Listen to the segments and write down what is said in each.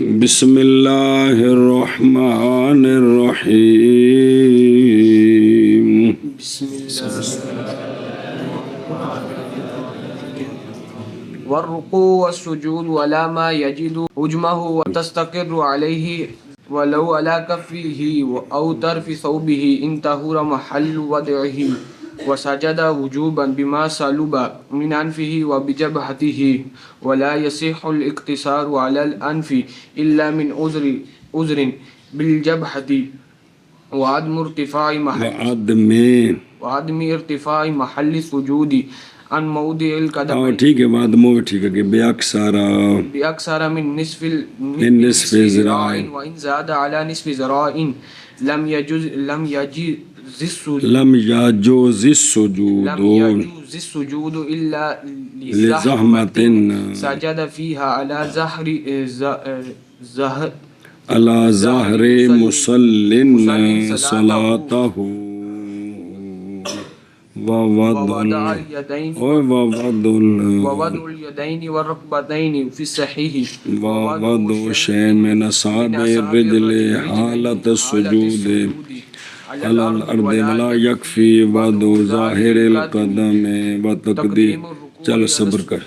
بسم اللہ الرحمن الرحیم والركوع والسجود ولا ما يجد حجمه وتستقر عليه ولو على كفه أو طرف ثوبه إن طهر محل وضعه وسجد وجوبا بما سلب من أنفه وبجبهته ولا يصح الاقتصار على الأنف إلا من عذر بالجبهة وعدم ارتفاع محل السجود عن موضع القدم. ٹھیک ہے بعد میں ٹھیک ہے کہ بے اکثر من نصف ذراع وإن زاد على نصف ذراع لم يجوز السجود إلا لزحمة سجد فيها على ظهر مصل صلاته ووضع اليدين والركبتين في الصحيح ووضع شيء من أصابع الرجل حالة السجود على الأرض ولا يكفي وضع ظاهر القدم وتقديم. چلو صبر کر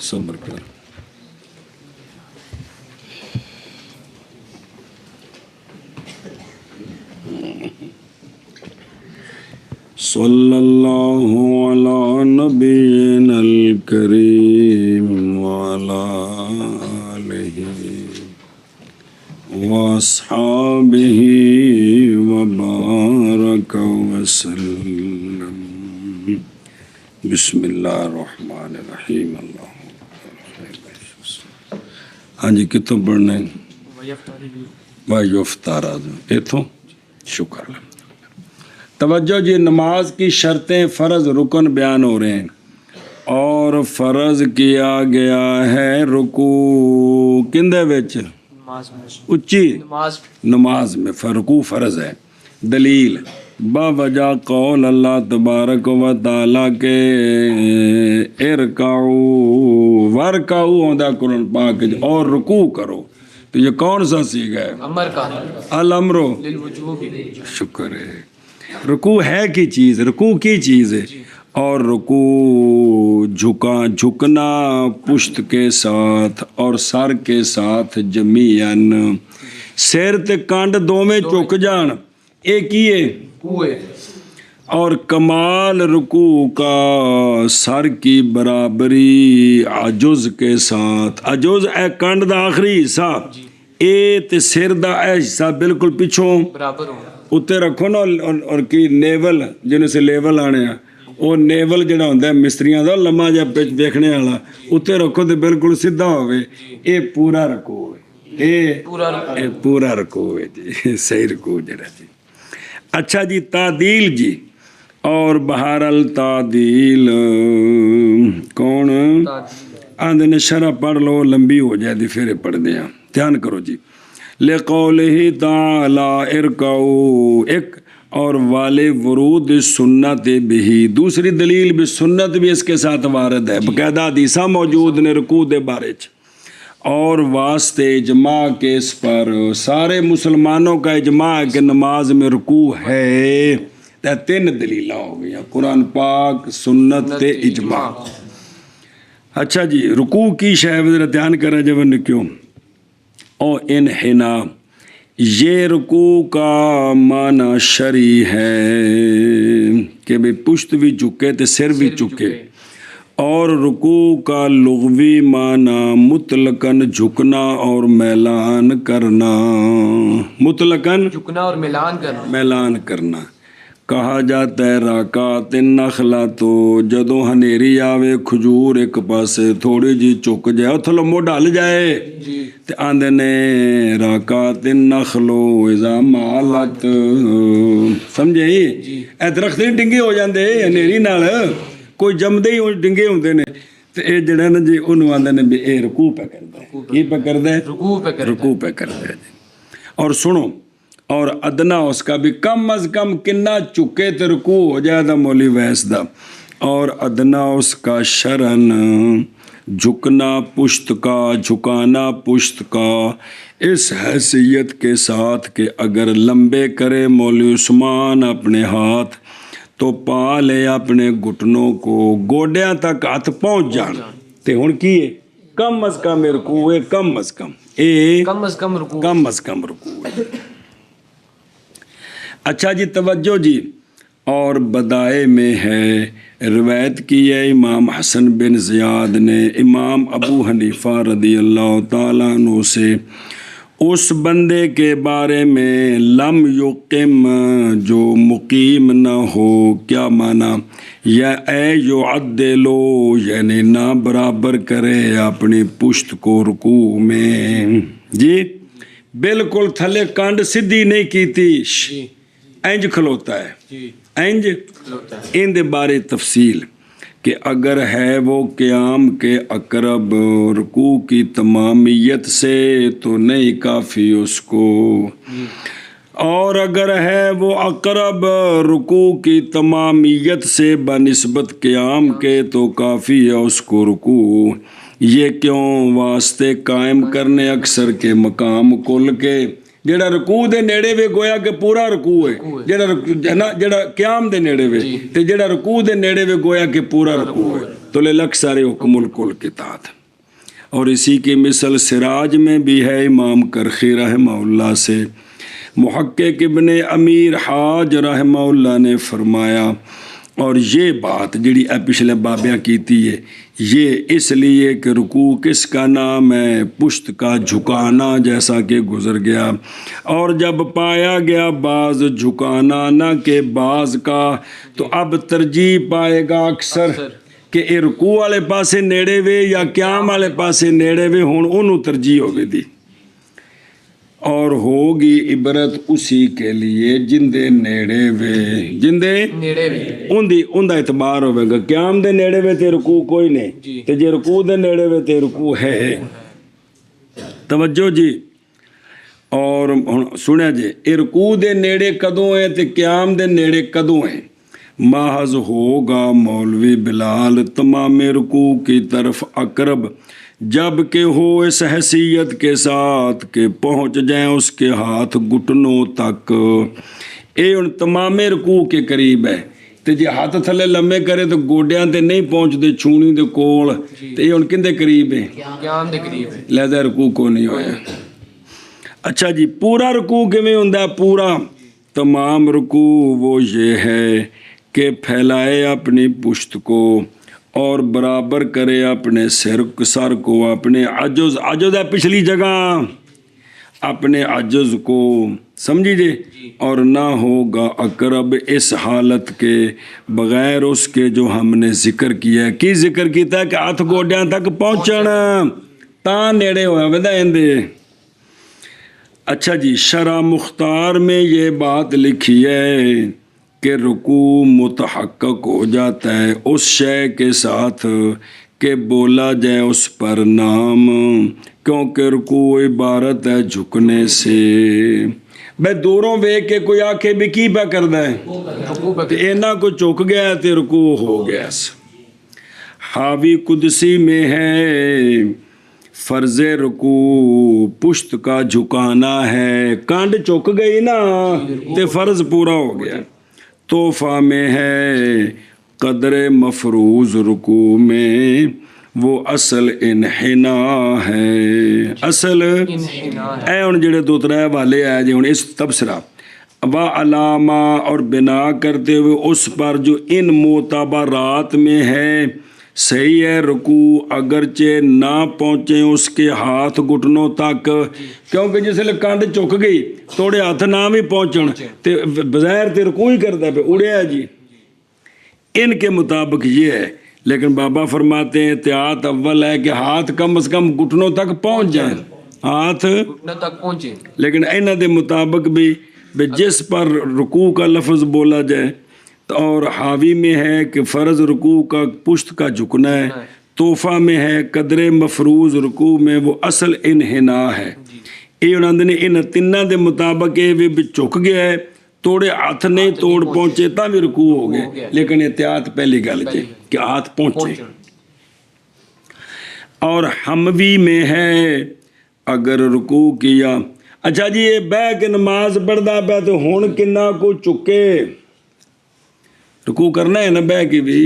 صلی اللہ علی نبینا الکریم وعلی آلہ واصحابہ وبارک وسلم. بسم اللہ الرحمن الرحیم. ہاں جی کتوں پڑھنا ہے؟ وَيُفْتَرَضُ اتوں شکر. توجہ جی، نماز کی شرطیں فرض رکن بیان ہو رہے ہیں اور فرض کیا گیا ہے رکوع کندے وچ؟ اچھی نماز میں رکوع فرض ہے. دلیل باوجہ قول اللہ تبارک و تعالیٰ کے ارکعوا ورکعوا ہوندہ قرآن پاک اور رکوع کرو. تو یہ کون سا سیغہ ہے؟ امر کا. الامر للوجوب. شکر ہے. رکوع ہے کی چیز؟ رکوع کی چیز ہے. اور رکوع جھکنا پشت کے ساتھ اور سر کے ساتھ جمیعاً. سر تے کانڈ دوویں چک جان ایک ہی ہے. اور کمال رکوع کا سر کی برابری عجز کے ساتھ. عجز اے کانڈ دا آخری حصہ اے تے سر دا اے حصہ بالکل پچھوں برابر ہو اتنے رکھو نا. اور کی نیول جنہوں سے لیول آنے ہیں وہ نیول جڑا ہوتا ہے مستریاں دا لمحہ جا دیکھنے والا اتنے رکھو تو بالکل سیدھا ہوئے. اے پورا رکوع ہے. اے پورا رکوع ہے جی. صحیح رکوع جڑا جی. اچھا جی تعدیل جی. اور بہرحال تعدیل کون آندھے نے شرح پڑھ لو لمبی ہو جائے دی پھر پڑھ دیا. دھیان کرو جی. لقولہ تعالی ارکعوا ایک اور والے ورود سنت بھی. دوسری دلیل بھی سنت بھی اس کے ساتھ وارد ہے. باقاعدہ حدیثاں موجود نے رکوع دے بارے چ اور واسطے اجماع کے اس پر سارے مسلمانوں کا اجماع ہے کہ نماز میں رکوع ہے. تین دلیلہ ہو گئی قرآن پاک سنت تے اجماع. اچھا جی رکوع کی شاید ذرا دھیان کریں جب کیوں او انحنا. یہ رکوع کا معنی شرعی ہے کہ بھئی پشت بھی جھکے تے سر بھی جھکے. اور رکوع کا لغوی معنی مطلقاً جھکنا اور میلان کرنا. مطلقاً جھکنا اور میلان کرنا. کہا جاتا ہے راکات النخلا تو جدوں ہنیری آوے کھجور ایک پاسے تھوڑی جی چک جائے تھلو مو ڈال جائے تے آندے نے راکات النخلو اذا مالت. سمجھے اے درخت نہیں ڈنگے ہو جاندے ہنیری نال کوئی جمدے ہی ڈنگے ہوندے نے. تے اے جڑا نا جی انہوں آندے نے بھی اے رکوع پہ کردا ہے. کی پہ کردا ہے؟ رکوع پہ کردا ہے جی. اور سنو اور ادنا اس کا بھی کم از کم کنہ چکے تے رکوع ہو جائے دا مولی ویس دا اور ادنا اس کا شرن، جھکنا پشت کا، جھکانا پشت کا، اس حیثیت کے ساتھ کہ اگر لمبے کرے مولوی عثمان اپنے ہاتھ تو پا لے اپنے گھٹنوں کو، گوڈیاں تک ہاتھ پہنچ جان۔ تے ہن کی ہے؟ کم از کم رکوع ہے، کم از کم کم از کم رکوع، کم از کم رکوع ہے۔ اچھا جی توجہ جی، اور بدائے میں ہے روایت کی ہے امام حسن بن زیاد نے امام ابو حنیفہ رضی اللہ تعالیٰ عنہ سے اس بندے کے بارے میں، لم یقم، جو مقیم نہ ہو، کیا معنی؟ یا اے یعدلو، یعنی نہ برابر کرے اپنی پشت کو رکوع میں، جی بالکل تھلے کانڈ سدھی نہیں کیتی، انج کھلوتا ہے، انج ان دے بارے تفصیل کہ اگر ہے وہ قیام کے اقرب رکوع کی تمامیت سے تو نہیں کافی اس کو، اور اگر ہے وہ اقرب رکوع کی تمامیت سے بنسبت قیام کے تو کافی ہے اس کو رکوع۔ یہ کیوں؟ واسطے قائم کرنے اکثر کے مقام کل کے، جڑا رکوع دے نیڑے وے گویا کہ پورا رکوع ہے، جڑا قیام دے نیڑے وے تے جڑا رکوع دے نیڑے وے گویا کہ پورا رکوع ہے، تو للاکثر حکم الکل کے تحت۔ اور اسی کی مثل سراج میں بھی ہے امام کرخی رحمہ اللہ سے، محقق ابن امیر حاج رحمہ اللہ نے فرمایا، اور یہ بات جڑی پچھلے بابیاں کیتی ہے، یہ اس لیے کہ رکوع کس کا نام ہے؟ پشت کا جھکانا، جیسا کہ گزر گیا، اور جب پایا گیا بعض جھکانا نہ کہ بعض کا، تو اب ترجیح پائے گا اکثر کہ اے رکوع والے پاسے نیڑے وے یا قیام والے پاسے نیڑے وے، ہون انہوں ترجیح ہوگی دی، اور ہوگی عبرت اسی کے لیے جندے نیڑے وے، جندے نیڑے وے، ان دا اعتبار ہوئے گا۔ قیام دے نیڑے وے تے رکوع کوئی نہیں، تے جے رکوع دے نیڑے وے تے رکوع ہے۔ توجہ جی، اور سنیا جی، اے رکوع دے نیڑے کدوں ہیں تے قیام دے نیڑے کدوں ہیں؟ محض ہوگا مولوی بلال تمام رکوع کی طرف اقرب، جب کہ ہو اس حیثیت کے ساتھ کہ پہنچ جائیں اس کے ہاتھ گھٹنوں تک، اے ان تمام رکوع کے قریب ہے، تے جی ہاتھ تھلے لمبے کرے تو گوڈیاں تے نہیں پہنچ دے، چھونی دے کول، تے یہ ان کندے قریب ہے؟ قیام دے قریب ہے، لہذا رکوع کو نہیں ہویا۔ اچھا جی، پورا رکوع کیویں ہوندا ہے؟ پورا تمام رکوع وہ یہ ہے کہ پھیلائے اپنی پشت کو اور برابر کرے اپنے سر کو، اپنے عجز ہے پچھلی جگہ، اپنے عجز کو، سمجھی جی، اور نہ ہوگا اقرب اس حالت کے بغیر اس کے جو ہم نے ذکر کیا ہے۔ کی ذکر کیتا ہے کہ ہاتھ گوڈیاں تک پہنچنا، تاں نیڑے ہویا ویدہ اندے۔ اچھا جی، شرح مختار میں یہ بات لکھی ہے کہ رکوع متحقق ہو جاتا ہے اس شے کے ساتھ کہ بولا جائے اس پر نام، کیونکہ رکوع عبارت ہے جھکنے سے۔ بے دوروں وے کے کوئی آکھے بھی کی پہ کردہ ہے، اینا کو چک گیا ہے تے رکوع ہو گیا۔ حاوی قدسی میں ہے فرض رکوع پشت کا جھکانا ہے، کانڈ چک گئی نا تے فرض پورا ہو گیا۔ تحفہ میں ہے قدر مفروض رکوع میں وہ اصل انحنا ہے، اصل اے ان جڑے دو ترے والے آئے جی، ان اس تبصرہ و علامہ اور بنا کرتے ہوئے اس پر جو ان معتبرات میں ہے صحیح ہے رکوع اگرچہ نہ پہنچے اس کے ہاتھ گھٹنوں تک، کیونکہ جس لئے کانڈ چک گئی توڑے ہاتھ نہ بھی پہنچن تے بظاہر تے رکوع ہی کرتا پہ اڑیا جی، ان کے مطابق یہ ہے۔ لیکن بابا فرماتے ہیں احتیاط اول ہے کہ ہاتھ کم از کم گھٹنوں تک پہنچ جائیں، ہاتھ گھٹنوں تک پہنچے، لیکن اینا دے مطابق بھی جس پر رکوع کا لفظ بولا جائے، اور حاوی میں ہے کہ فرض رکوع کا پشت کا جھکنا ہے، تحفہ میں ہے قدر مفروض رکوع میں وہ اصل انحنا ہے۔ یہ انہوں نے ان تینہ دے مطابق یہ بھی چک گیا ہے ਤੋੜੇ ਹੱਥ ਨਹੀਂ ਤੋੜ ਪਹੁੰਚੇ ਤਾਂ ਵੀ ਰਕੂ ਹੋ ਗਏ, ਲੇਕਿਨ ਇhtiyat ਪਹਿਲੀ ਗੱਲ ਜੀ ਕਿ ਹੱਥ ਪਹੁੰਚੇ। اور حموی میں ہے اگر رکوع کیا، اچھا جی یہ بہ کے نماز پڑھتا پہ تو ہن کنا کو چکے، رکوع کرنا ہے نا بہ کے بھی،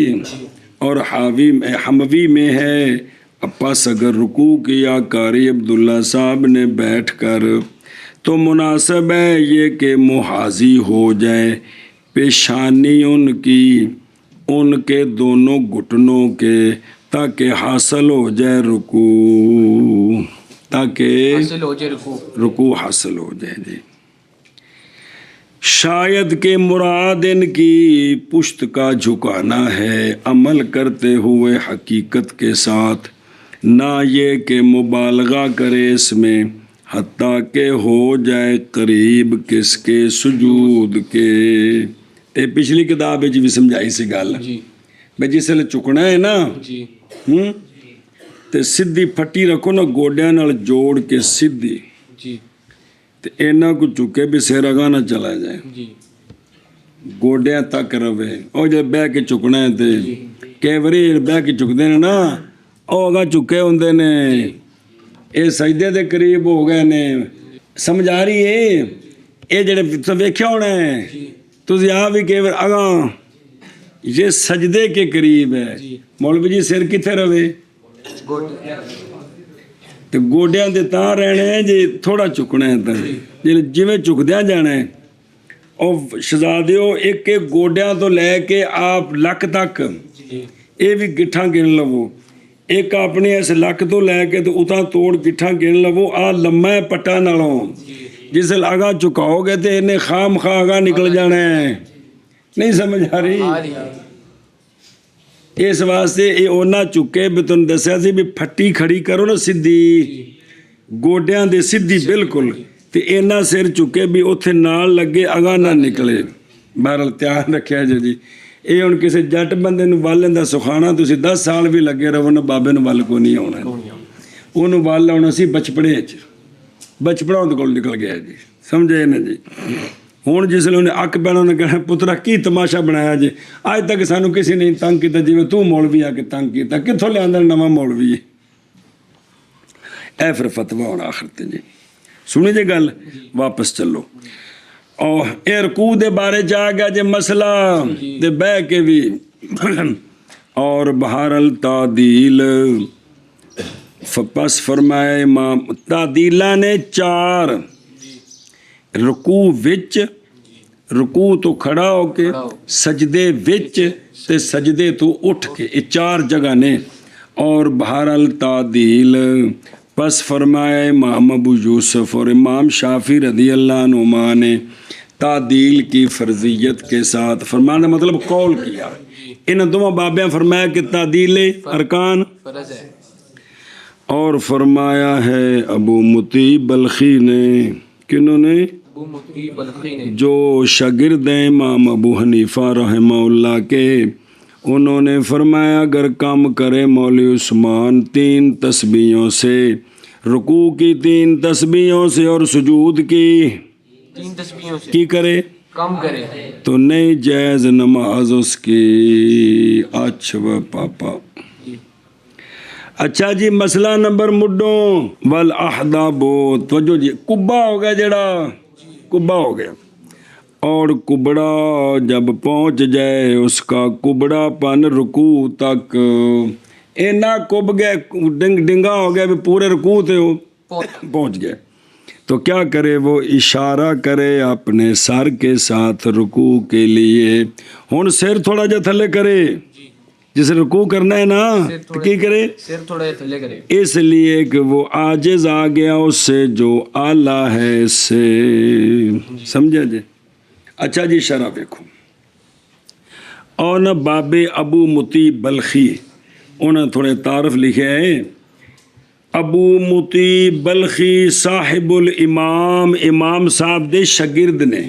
اور حموی میں ہے پس اگر رکوع کیا قاری عبداللہ صاحب نے بیٹھ کر تو مناسب ہے یہ کہ محاذی ہو جائے پیشانی ان کی ان کے دونوں گھٹنوں کے، تاکہ حاصل ہو جائے رکوع، تاکہ حاصل ہو جائے رکوع حاصل ہو جائے جی۔ شاید کہ مراد ان کی پشت کا جھکانا ہے عمل کرتے ہوئے حقیقت کے ساتھ، نہ یہ کہ مبالغہ کرے اس میں حتیٰ کہ ہو جائے قریب کس کے سجود کے۔ یہ پچھلی کتاب وچ بھی سمجھائی سی گل جی بھئی جس ویلے چکنا ہے نا جی تے سیدھی پھٹی رکھو نا گوڈیاں نال جوڑ کے سیدھی، جی تے اینا کو چکے بھی سر اگاں نہ چلا جائے، جی گوڈیاں تک رہے۔ اور جب بہ کے چکنا ہے تے کئی واری بہ کے چکتے ہیں نا او اگاں چکے ہوندے نے، اے سجدے دے قریب ہو گئے نے، سمجھ آ رہی ہے؟ اے جڑے تساں ویکھیا ہونا ہے تسی آ بھی کئی وار اگاں یہ سجدے کے قریب ہے، مولوی جی سر کتنے رہے تو گوڈیاں دے تاں رہنے ہیں جی تھوڑا چکنا ہے تاں جی میں چکدیاں جانا ہے۔ اور شہزادیو ایک ایک گوڈیاں تو لے کے آپ لک تک اے بھی گٹھاں گن لو، ایک اپنے اس لک تو لے کے تو اتاں توڑ گٹھاں گن لو، آ لمحہ ہے پٹا نالوں، جس آگاہ چکاؤ گے تو انہیں خام خواہ آگاہ نکل جانا ہے، نہیں سمجھ آ رہی؟ اس واسطے یہ اونا چکے بھی تم دسیا سی بھی پھٹی کھڑی کرو نا سدھی گوڈیاں دے سدھی بالکل، تے اینا سر چکے بھی اتھے نال لگے اگاں نہ نکلے۔ بہرحال تیار رکھیا جی یہ ہن کسی جٹ بندے نو والن دا سکھانا تسی 10 سال بھی لگے رہو نا بابے نو ول کو نہیں آنا، انہوں ول آنا سی بچپڑے بچپڑا اندر کول نکل گیا جی، سمجھے نا جی۔ ہوں جس نے انہیں اک پینا انہیں کہنا پترا کی تماشا بنایا جی، اج تک سانو کسی نے تنگ کیتا جی میں تو مولوی آ کے تنگ کیتا، کتھوں لے آندا نواں مولوی؟ اے پھر فتویٰ ہونا آخر تے جی، سنی جی گل، واپس چلو۔ اور اے رکوع دے بارے جا گیا جی مسئلہ تے بہ کے بھی، اور بہار التعدیل پس فرمائے امام تعدیلہ نے 4 رکوع وچ، رکوع تو کھڑا ہو کے، سجدے وچ تے سجدے تو اٹھ کے، یہ 4 جگہ نے۔ اور بہر التعدیل پس فرمایا امام ابو یوسف اور امام شافعی رضی اللہ عنہما نے تعدیل کی فرضیت کے ساتھ، فرمانا مطلب قول کیا، ان دونوں بابیاں فرمایا کہ تعدیل ارکان فرض ہے، اور فرمایا ہے ابو مطیع بلخی نے، کنہوں نے؟ ابو مطیع بلخی نے، جو شاگرد ہیں امام ابو حنیفہ رحمہ اللہ کے، انہوں نے فرمایا اگر کام کرے مولوی عثمان 3 تسبیحوں سے، رکوع کی 3 تسبیحوں سے اور سجود کی 3 تسبیحوں سے کی کرے کم کرے تو نہیں جائز نماز اس کی۔ اچھا پاپا، اچھا جی مسئلہ نمبر مڈوں والاحداب، توجہ جی، کبا ہو گیا جڑا، کبا ہو گیا، اور کبڑا جب پہنچ جائے اس کا کبڑا پن رکوع تک، اینا کب گئے ڈنگا ہو گیا بھی پورے رکوع تے ہو پہنچ گئے، تو کیا کرے وہ اشارہ کرے اپنے سر کے ساتھ رکوع کے لیے، ہن سر تھوڑا جا تھلے کرے، جس رکوع کرنا ہے نا کی کرے، سر تھوڑا تھلے کرے، اس لیے کہ وہ عاجز آ گیا اس سے جو اعلیٰ ہے اس سے، سمجھا جی۔ اچھا جی شرح دیکھو، اور نا باب ابو مطیع بلخی انہوں نے تھوڑے تعارف لکھے ہیں۔ ابو مطیع بلخی صاحب الامام، امام صاحب دے شاگرد نے،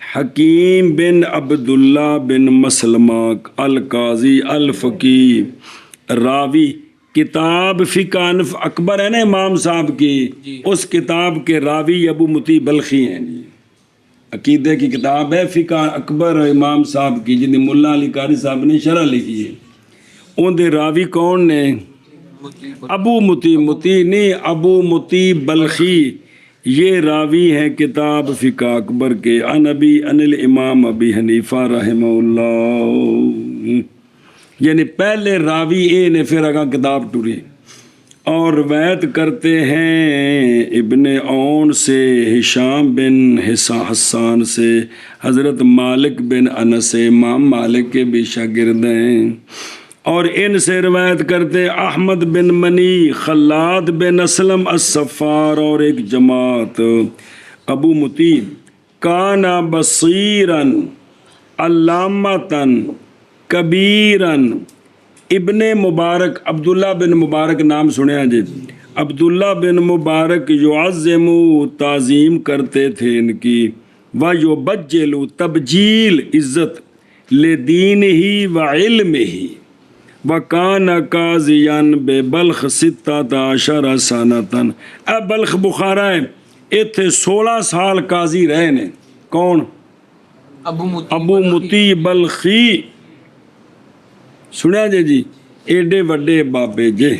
حکیم بن عبداللہ بن مسلمہ القاضی الفقی راوی، کتاب فقہ انف اکبر ہے نا امام صاحب کی، اس کتاب کے راوی ابو مطیع بلخی ہیں جی، عقیدے کی کتاب ہے فقہ اکبر امام صاحب کی جن ملا علی قاری صاحب نے شرح لکھی ہے. ان دے راوی کون نے؟ ابو متی نہیں، ابو متی بلخی یہ راوی ہیں کتاب فقہ اکبر کے. عن الامام ابی حنیفہ رحمہ اللہ، یعنی پہلے راوی اے نے، پھر اگاں کتاب ٹری. اور روایت کرتے ہیں ابن عون سے، ہشام بن حسان سے، حضرت مالک بن انس، امام مالک کے بھی شاگرد ہیں. اور ان سے روایت کرتے احمد بن منی، خلاد بن اسلم الصفار اور ایک جماعت. ابو متی کانا بصیرن علامتن کبیرن. ابن مبارک، عبداللہ بن مبارک نام سنیا جی، عبداللہ بن مبارک یعظم تعظیم کرتے تھے ان کی، ویبجل تبجیل عزت، لدین ہی و علم ہی. وکان قاضیان بے بلخ 16 سنتن. اے بلخ بخارا ہے، ایتھے 16 سال قاضی رہے نے. کون؟ ابو متی بلخی. سنیا جی ایڈے وڈے بابے جے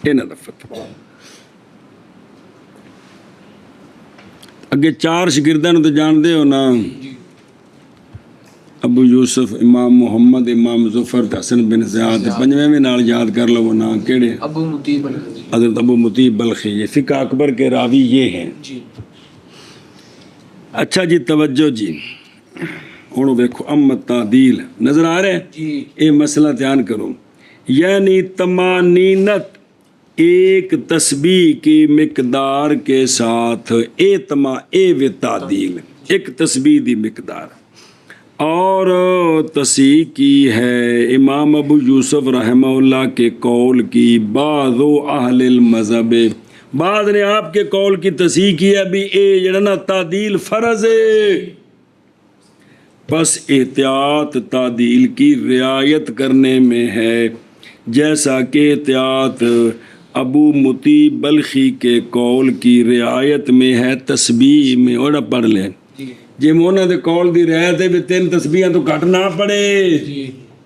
انہاں دا فتویٰ. اگے 4 شاگرداں نوں تے جاندے ہو نا، ابو یوسف، امام محمد، امام ظفر، حسن بن زیاد. 5ویں بھی نال یاد کر لو نا، کیڑے؟ ابو متی بلخی. حضرت ابو متی بلخی یہ فقہ اکبر کے راوی یہ ہیں. اچھا جی توجہ جی، ہوں دیکھو امت تعدیل نظر آ رہا ہے جی. یہ مسئلہ دھیان کرو. یعنی تمانینت ایک تسبیح کی مقدار کے ساتھ اے تعدیل ایک تسبیح دی مقدار. اور تصحیح کی ہے امام ابو یوسف رحمہ اللہ کے قول کی. بعض اہل المذہب، بعض نے آپ کے قول کی تصحیح کی ہے بھی اے جڑا نا تعدیل فرض ہے. بس احتیاط تعدیل کی رعایت کرنے میں ہے، جیسا کہ احتیاط ابو متی بلخی کے قول کی رعایت میں ہے تسبیح میں. اور پڑھ لیں جی مونا دے قول دی رعایت ہے بھی 3 تسبیحاں تو گھٹ نہ پڑے،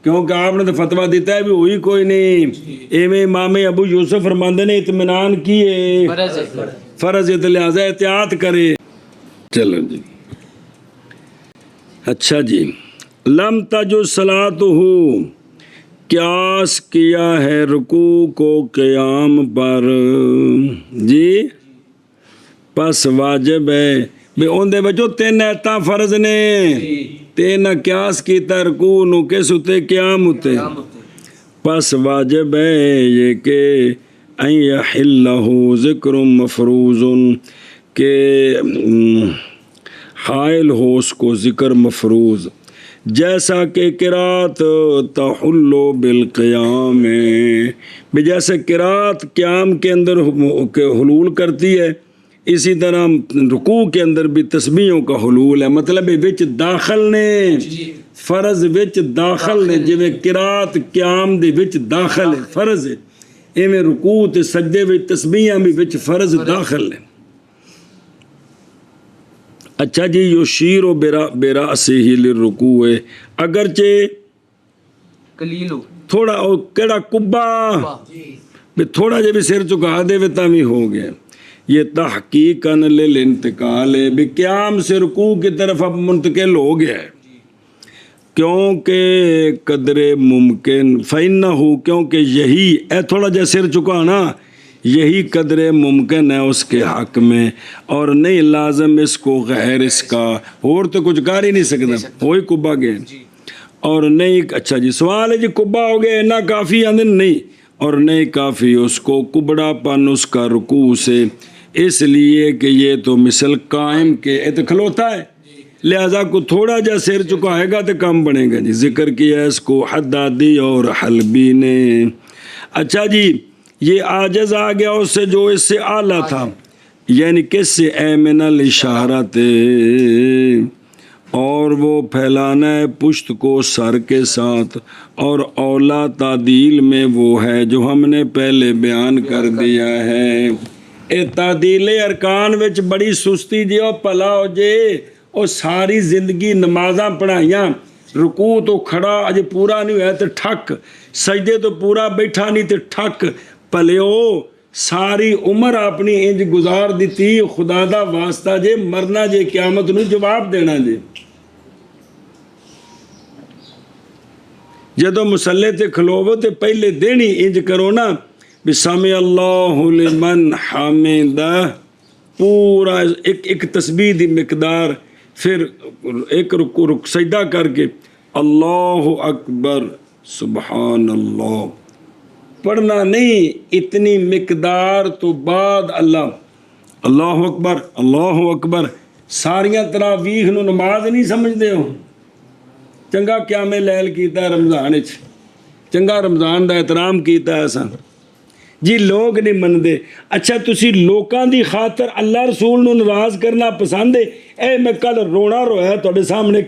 کیونکہ آپ نے تو فتویٰ دیتا ہے بھی ہوئی کوئی نہیں. ایویں امام ابو یوسف فرماندے نے اطمینان کیے فرض ہے تو لہٰذا احتیاط کرے. چلو جی اچھا جی. لم تجو صلاۃ ہو، قیاس کیا ہے رکوع کو قیام پر جی، پس واجب ہے بھی اون دے وچوں 3 ایتاں فرض نے، 3 قیاس کیتا رکوع نو کس اتے؟ قیام اتے. پس واجب ہے یہ کہ ان یحلہ ذکر مفروض، کہ حائل ہو اس کو ذکر مفروض، جیسا کہ قرات تحل بالقیام، جیسے قرات قیام کے اندر حلول کرتی ہے، اسی طرح رکوع کے اندر بھی تسبیحوں کا حلول ہے. مطلب وچ داخل نے، فرض وچ داخل نے، جویں قرات قیام دے وچ داخل ہے فرض ہے، ایویں رکوع تے سجدے وچ تسبیحاں بھی وچ فرض داخل ہیں. اچھا جی یشیر و براسہ للرکوع، اگرچہ کلیلو تھوڑا کیڑا کبا بھی تھوڑا جہ بھی سر چکا دے تا بھی ہو گیا. یہ تحقیقاً للانتقال ہے بھی قیام سے رکوع کی طرف اب منتقل ہو گیا ہے، کیونکہ قدر ممکن فإنہ، کیونکہ یہی اے تھوڑا جہ سر چکا نا، یہی قدر ممکن ہے اس کے حق میں، اور نہیں لازم اس کو غیر اس کا، اور تو کچھ کر ہی نہیں سکتا، وہی کبا گئے. اور نہیں اچھا جی سوال ہے جی کبا ہو گئے نہ کافی آندن نہیں، اور نہیں کافی اس کو کبڑا پن اس کا رکوع سے، اس لیے کہ یہ تو مثل قائم کے کھلوتا ہے، لہذا کو تھوڑا جا سر چکائے گا تو کم بنے گا جی. ذکر کیا اس کو حدادی اور حلبی نے. اچھا جی یہ عاجز آ گیا اس سے جو اس سے اعلیٰ تھا، یعنی کس سے؟ من الاشارت، اور وہ پھیلانا ہے پشت کو سر کے ساتھ، اور اولا تعدیل میں وہ ہے جو ہم نے پہلے بیان کر دیا ہے. ਇਹ ਤਾਦੀਲੇ ਅਰਕਾਨ ਵਿੱਚ ਬੜੀ ਸੁਸਤੀ ਜੇ ਉਹ ਭਲਾ ਹੋ ਜੇ ਉਹ ਸਾਰੀ ਜ਼ਿੰਦਗੀ ਨਮਾਜ਼ਾਂ ਪੜ੍ਹਾਈਆਂ ਰੁਕੂ ਤੋਂ ਖੜਾ ਅਜੇ ਪੂਰਾ ਨਹੀਂ ਹੋਇਆ ਤੇ ਠੱਕ ਸਜਦੇ ਤੋਂ ਪੂਰਾ ਬੈਠਾ ਨਹੀਂ ਤੇ ਠੱਕ ਭਲਿਓ ਸਾਰੀ ਉਮਰ ਆਪਣੀ ਇੰਜ ਗੁਜ਼ਾਰ ਦਿੱਤੀ ਖੁਦਾ ਦਾ ਵਾਸਤਾ ਜੇ ਮਰਨਾ ਜੇ ਕਿਆਮਤ ਨੂੰ ਜਵਾਬ ਦੇਣਾ ਜੇ ਜਦੋਂ ਮੁਸੱਲੇ ਤੇ ਖਲੋਵੋ ਤੇ ਪਹਿਲੇ ਦਿਨ ਹੀ ਇੰਜ ਕਰੋ ਨਾ ਵੀ ਸਮਿ ਅੱਲਾਹੁ ਲਿਮਨ ਹਮਿਦਾ ਪੂਰਾ ਇੱਕ ਤਸਬੀਹ ਦੀ ਮਿਕਦਾਰ ਫਿਰ ਇੱਕ ਰੁਕ ਸਜਦਾ ਕਰਕੇ ਅੱਲਾਹੁ ਅਕਬਰ ਸੁਬਹਾਨ ਅੱਲਾਹ ਪੜ੍ਹਨਾ ਨਹੀਂ ਇਤਨੀ ਮਿਕਦਾਰ ਤੋਂ ਬਾਅਦ ਅੱਲਾਹੁ ਅਕਬਰ ਸਾਰੀਆਂ ਤਰਾਵੀਹ ਨੂੰ ਨਮਾਜ਼ ਨਹੀਂ ਸਮਝਦੇ ਹੋ ਚੰਗਾ ਕਿਆਮੇ ਲੈਲ ਕੀਤਾ ਰਮਜ਼ਾਨ ਵਿੱਚ ਚੰਗਾ ਰਮਜ਼ਾਨ ਦਾ ਇਤਰਾਮ ਕੀਤਾ ਅਸਾਂ ਜੀ ਲੋਕ ਨਹੀਂ ਮੰਨਦੇ ਅੱਛਾ ਤੁਸੀਂ ਲੋਕਾਂ ਦੀ ਖਾਤਰ ਅੱਲਾ ਰਸੂਲ ਨੂੰ ਨਾਰਾਜ਼ ਕਰਨਾ ਪਸੰਦ ਹੈ ਇਹ ਮੈਂ ਕੱਲ ਰੋਣਾ ਰੋਇਆ ਤੁਹਾਡੇ ਸਾਹਮਣੇ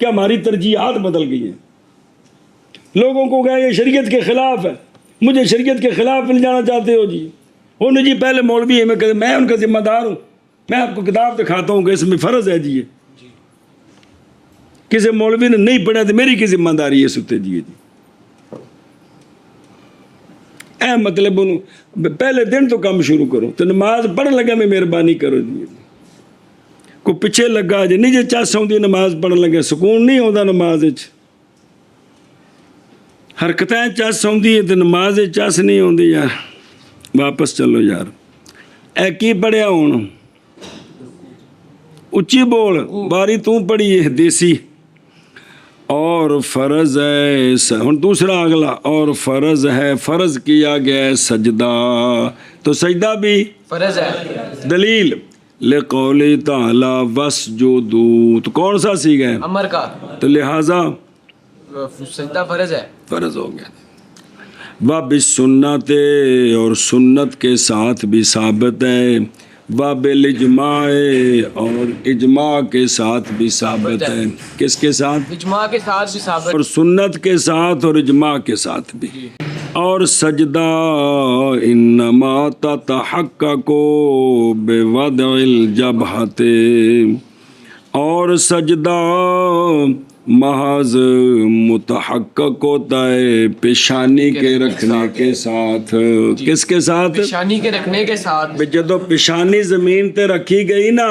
کہ ہماری ترجیحات بدل گئی ہیں لوگوں کو کہا یہ شریعت کے خلاف ہے مجھے شریعت کے خلاف مل جانا چاہتے ہو جی انہوں جی پہلے مولوی ہے میں ان کا ذمہ دار ہوں میں آپ کو کتاب دکھاتا ہوں کہ اس میں فرض ہے جی کسی مولوی نے نہیں پڑھا تو میری کی ذمہ داری ہے ستے جی اے مطلب پہلے دن تو کام شروع کرو تو نماز پڑھ لگا میں مہربانی کرو جی کو پیچھے لگا جی نہیں جی چس آتی نماز پڑھن لگے سکون نہیں آتا نماز حرکتیں چس آتی ہے تو نماز چس نہیں آتی یار واپس چلو یار اے کی پڑھیا ہوں اچھی بول باری تو پڑھی ہے دیسی اور فرض ہے ہن دوسرا اگلا اور فرض ہے فرض کیا گیا ہے سجدہ تو سجدہ بھی فرض ہے دلیل لقول تعالی واسجدوا تو کون سا سیگا ہے امر کا تو لہٰذا سجدہ فرض ہے فرض ہو گیا وبالسنت اور سنت کے ساتھ بھی ثابت ہے وبالاجماع اور اجماع کے ساتھ بھی ثابت ہے کس کے ساتھ اجماع کے ساتھ بھی ثابت اور سنت کے ساتھ اور اجماع کے ساتھ بھی اور سجدہ انما تتحقق بوضع الجبہۃ اور سجدہ محض متحقق ہوتا ہے پیشانی کے رکھنے کے ساتھ کس کے ساتھ پیشانی کے رکھنے کے ساتھ جدو پیشانی زمین تے رکھی گئی نا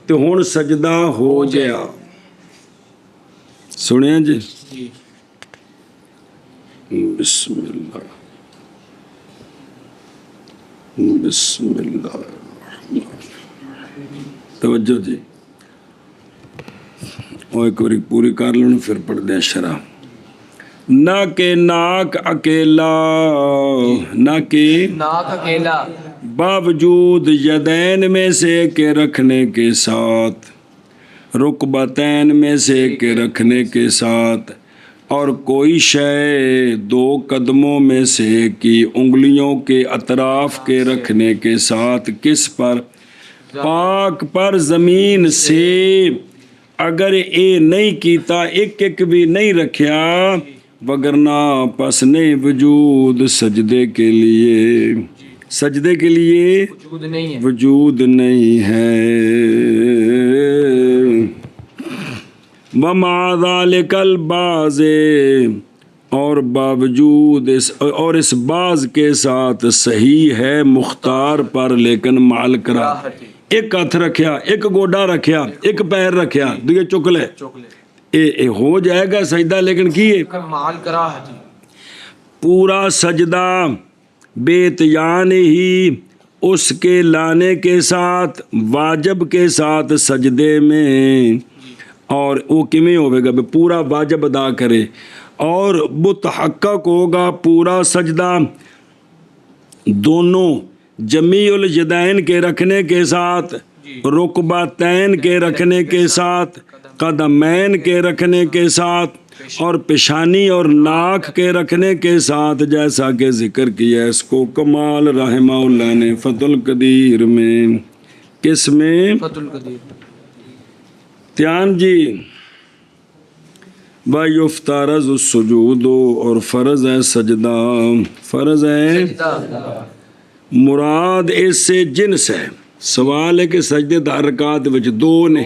تو ہن سجدہ ہو گیا سنیں جی بسم اللہ بسم اللہ توجہ جی اور ایک باری پوری کر لوں پھر پڑھ دیں شرح نہ کہ ناک اکیلا نہ کہ ناک اکیلا باوجود یدین میں سے کے رکھنے کے ساتھ رکبتین میں سے کے رکھنے کے ساتھ اور کوئی شے دو قدموں میں سے کی انگلیوں کے اطراف کے رکھنے کے ساتھ کس پر پاک پر زمین سے اگر اے نہیں کیتا ایک بھی نہیں رکھیا وگرنہ پس نہیں وجود سجدے کے لیے وجود نہیں ہے وَمَعَ ذَلِكَ الْبَعْضِ اور باوجود اس بعض کے ساتھ صحیح ہے مختار پر لیکن مال کرا ایک ہاتھ رکھیا ایک گوڈا رکھیا ایک پیر رکھیا یہ چک لے اے ہو جائے گا سجدہ لیکن کیے مال کرا پورا سجدہ بیتیان ہی اس کے لانے کے ساتھ واجب کے ساتھ سجدے میں اور وہ کیویں ہوے گا پورا واجب ادا کرے اور متحقق ہوگا پورا سجدہ دونوں جمیع الیدین کے رکھنے کے ساتھ رکبتین کے رکھنے کے ساتھ قدمین کے رکھنے کے ساتھ اور پیشانی اور ناک کے رکھنے کے ساتھ جیسا کہ ذکر کیا اس کو کمال رحمہ اللہ نے فتح القدیر میں کس میں فتح القدیر تیان جی وَيُفْتَرَضُ السُّجُودُ اور فرض ہے سجدہ فرض ہے ਮੁਰਾਦ ਇਸੇ ਜਿਨਸ ਹੈ। ਸਵਾਲ ਹੈ ਕਿ ਸਜਦੇ ਦਾ ਰਕਾਤ ਵਿੱਚ ਦੋ ਨੇ,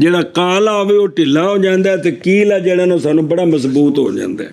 ਜਿਹੜਾ ਕਾਲਾ ਹੋਵੇ ਉਹ ਢਿੱਲਾ ਹੋ ਜਾਂਦਾ ਤੇ ਕੀਲਾ ਜਿਹੜਾ ਨਾ ਸਾਨੂੰ ਬੜਾ ਮਜ਼ਬੂਤ ਹੋ ਜਾਂਦਾ ਹੈ।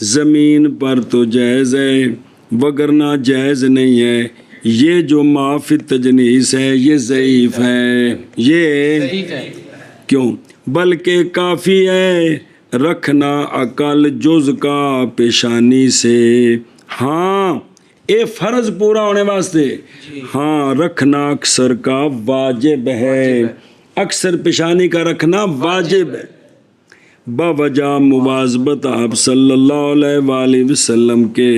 زمین پر تو جائز ہے وگرنہ جائز نہیں ہے. یہ جو معافی تجنیس ہے یہ ضعیف ہے. یہ ٹھیک ہے کیوں؟ بلکہ کافی ہے رکھنا عقل جز کا پیشانی سے. ہاں اے فرض پورا ہونے واسطے ہاں رکھنا اکثر کا واجب ہے. اکثر پیشانی کا رکھنا واجب ہے بوجہ مواظبت آپ صلی اللہ علیہ وآلہ وسلم کے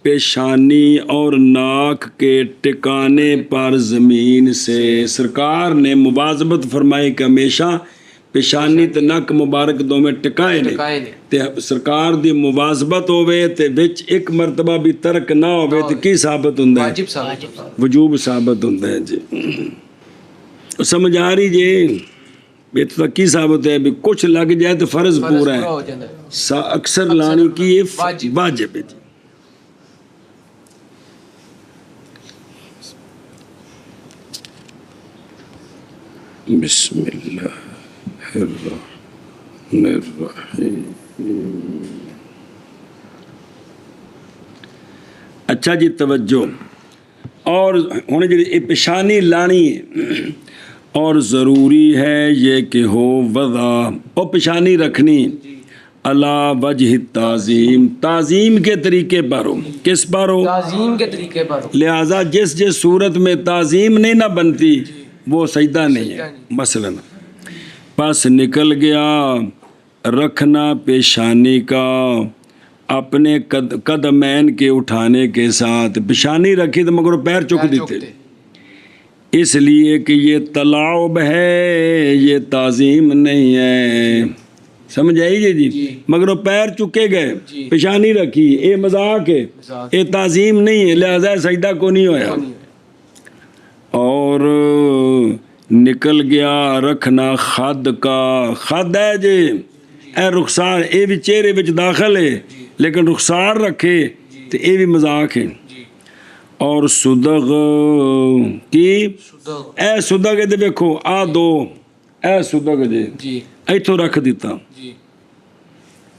پیشانی اور ناک کے ٹکانے پر زمین سے. سرکار نے مواظبت فرمائی کہ ہمیشہ پیشانی تے نک مبارک دو میں ٹکائے نہیں تے سرکار دی مواظبت ہوئے تے وچ ایک مرتبہ بھی ترک نہ ہوئے تے کی ثابت ہوندا ہے؟ واجب ثابت ہوتا ہے. وجوب ثابت ہوندا ہے. جی سمجھ آ رہی جی؟ یہ تو کی ثابت ہے بھی کچھ لگ جائے تو فرض پورا ہے. ہو جاتا ہے. اکثر لانی کی یہ واجب. واجب ہے. جی بسم اللہ الرحمن الرحیم. اچھا جی توجہ. اور ہن جی پیشانی لانی ہے اور ضروری ہے یہ کہ ہو وضع اور پیشانی رکھنی علی وجہ تعظیم تعظیم کے طریقے پر ہو. کس پر ہو؟ تعظیم کے طریقے پر ہو. لہذا جس صورت میں تعظیم نہیں نہ بنتی وہ سجدہ نہیں ہے. مثلا پس نکل گیا رکھنا پیشانی کا اپنے قدمین کے اٹھانے کے ساتھ. پیشانی رکھی تو مگر پیر چک دیتے اس لیے کہ یہ تلاعب ہے یہ تعظیم نہیں ہے. سمجھ آئی جی؟ مگر پیر چکے گئے پیشانی رکھی اے مذاق ہے اے تعظیم نہیں ہے لہذا سجدہ کو نہیں ہویا. اور نکل گیا رکھنا خد کا. خد ہے جی اے رخسار اے بھی چہرے وچ داخل ہے لیکن رخسار رکھے تو اے بھی مذاق ہے. اور صدغ کی اے صدغ دے دیکھو آ دو اے صدغ جی ایتھوں رکھ دیتا.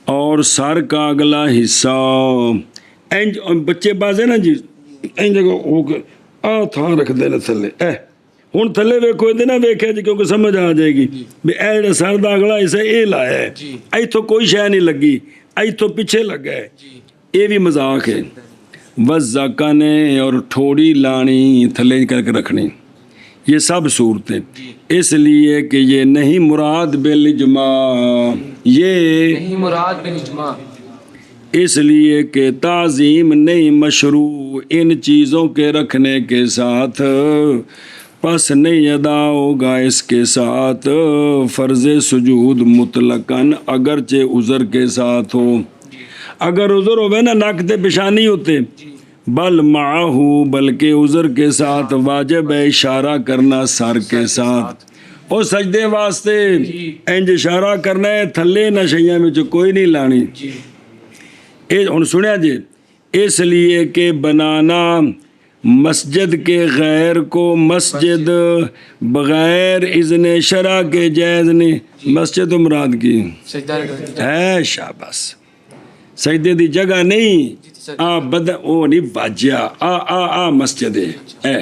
اور سر کا اگلا حصہ انج بچے باز ہے نا جی انج ہو کے آ تھا رکھ دینا تھلے. اے ہوں تھلے ویکھو یہ نہ ویکھے جی کیونکہ سمجھ آ جائے گی بھی اے جڑا سر دا اگلا حصہ اے لایا ہے ایتھوں کوئی شے نہیں لگی ایتھوں پیچھے لگا ہے اے بھی مذاق ہے. وزکا نے اور ٹھوڑی لانی تھلے کر کے رکھنی یہ سب صورتیں اس لیے کہ یہ نہیں مراد بالاجماع یہ نہیں مراد بالاجماع اس لیے کہ تعظیم نہیں مشروع ان چیزوں کے رکھنے کے ساتھ پس نہیں ادا ہوگا اس کے ساتھ فرض سجود مطلقاً اگرچہ عذر کے ساتھ ہو. اگر عذر ہوئے نا نک تے پیشانی ہوتے بل معاہو بلکہ عذر کے ساتھ واجب ہے اشارہ کرنا سر کے ساتھ اور سجدے واسطے انج اشارہ کرنا ہے تھلے نہ شیاں میں کوئی نہیں لانی. ہن سنیا جی اس لیے کہ بنانا مسجد کے غیر کو مسجد بغیر اذن شرع کے جائز نہیں. مسجد مراد کی ہے شاباس سجدے دی جگہ نہیں او نہیں واجہ مسجد ہے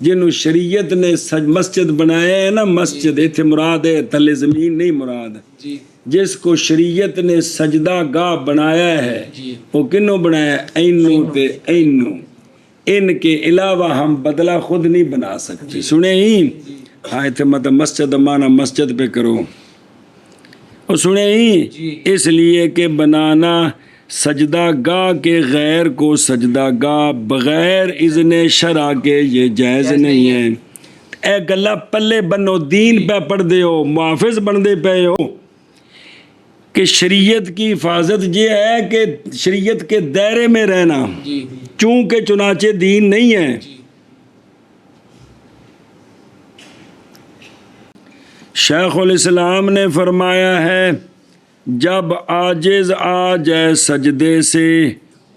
جنہوں شریعت نے مسجد بنایا ہے نا مسجد ایتھے مراد ہے تھلے زمین نہیں مراد. جس کو شریعت نے سجدہ گاہ بنایا ہے وہ کنوں بنایا اینو تے اینو ان کے علاوہ ہم بدلہ خود نہیں بنا سکتے. سنے ہی ہاں ایتھے مطلب مسجد مانا مسجد پہ کرو اور سنے ہی اس لیے کہ بنانا سجدہ گاہ کے غیر کو سجدہ گاہ بغیر اذن شرع کے یہ جائز نہیں ہے. اے گلہ پلے بنو دین پہ پڑھ دے ہو محافظ بن دے پہ ہو کہ شریعت کی حفاظت یہ ہے کہ شریعت کے دائرے میں رہنا چونکہ چنانچہ دین نہیں ہے. شیخ الاسلام نے فرمایا ہے جب عاجز آ جائے سجدے سے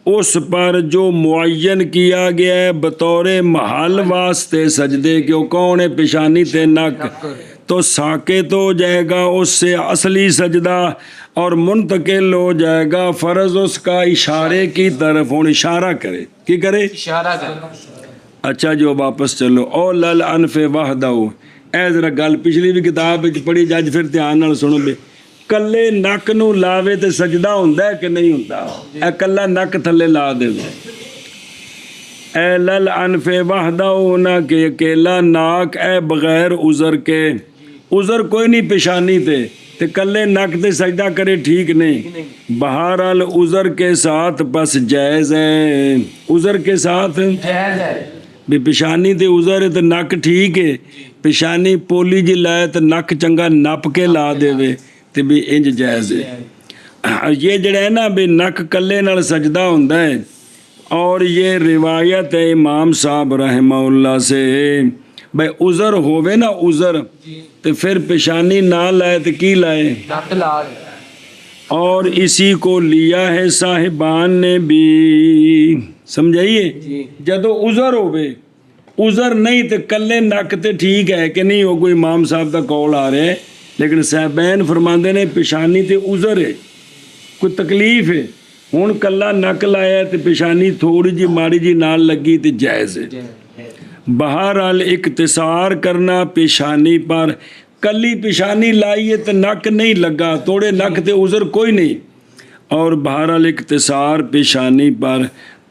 اس پر جو معین کیا گیا ہے بطور محل واسطے سجدے کے کون ہے پیشانی تے نک تو ساکت ہو جائے گا اس سے اصلی سجدہ اور منتقل ہو جائے گا فرض اس کا اشارے کی طرف. ہوں اشارہ کرے کی کرے اشارہ کر. اچھا جو واپس چلو. او لل انف وحدہ, اے ذرا گل پچھلی بھی کتاب پڑھی جج پھر دھیان نال سنو بے. کلے نک نو لاوے تے سجدہ ہوندا ہے کہ نہیں ہوندا؟ اے کلا نک تھلے لا دے. اے لل انف وحدہ, نہ کہ اکیلا ناک, اے بغیر عذر کے. عذر کوئی نہیں پیشانی تے کلے نک تے سجدہ کرے ٹھیک نہیں. بہرحال عذر کے ساتھ بس جائز ہے. عذر کے ساتھ جائز ہے بھی پیشانی تے عذر ہے تے نک ٹھیک ہے. پیشانی پولی جی لائے تے نک چنگا نپ کے لا دے تے بھی انج جائز ہے. یہ جڑا ہے نا بھی نک کلے نال سجدہ ہوندا ہے, اور یہ روایت ہے امام صاحب رحمہ اللہ سے. بھائی عذر ہووے نا عذر تو پھر پیشانی نہ لائے تو کی لائے؟ نک لا. اور اسی کو لیا ہے صاحبان نے بھی. سمجھائیے جدو عذر ہووے, عذر نہیں تو کلے نک تے ٹھیک ہے کہ نہیں. وہ کوئی امام صاحب کا قول آ رہا ہے, لیکن صاحبین فرماندے نے پیشانی تے عذر ہے, کوئی تکلیف ہے. ہوں کلا نک لایا تو پیشانی تھوڑی جی ماڑی جی نال لگی تو جائز ہے. بہرحال اقتصار کرنا پیشانی پر. کلی پیشانی لائیے تو نک نہیں لگا, توڑے نک تے عذر کوئی نہیں. اور بہرحال اقتصار پیشانی پر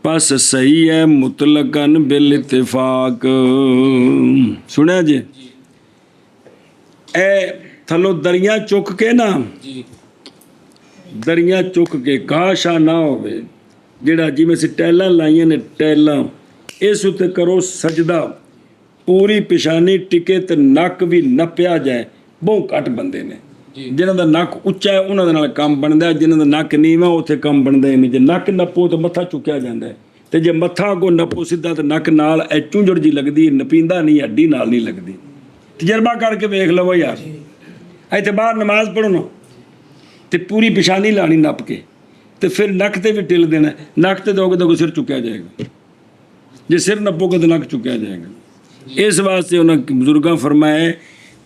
پس صحیح ہے مطلقاً بالاتفاق. سنیا جی اے تھلو دریاں چک کے نا, دریاں چک کے کاشا نہ ہوئے جڑا جی میں سے ٹیلاں لائیاں نے ٹیلاں, اس اتے کرو سجدہ پوری پیشانی ٹکے تے نک بھی نپیا جائے. بہت گھٹ بندے نے جنہاں دا نک اچا ہے انہاں دے نال کام بندا ہے, جنہاں دا نک نیواں اوتھے کام بندا ہی نہیں. جے نک نپو تو متھا چکیا جاندا ہے, تے جے متھا کو نپو سیدھا تے نک نال اے چونجڑ جی لگدی, نپیندا نہیں, ہڈی نال نہیں لگدی. تجربہ کر کے ویکھ لو یار. ایتھے باہر نماز پڑھو نا تے پوری پیشانی لانی نپ کے تے پھر نک تے بھی ٹل دینا. نک تے دو گے تو سر چکیا جائے گا, جے سر نپو گے تو نک چکیا جائے گا. اس واسطے انہوں نے بزرگاں فرمایا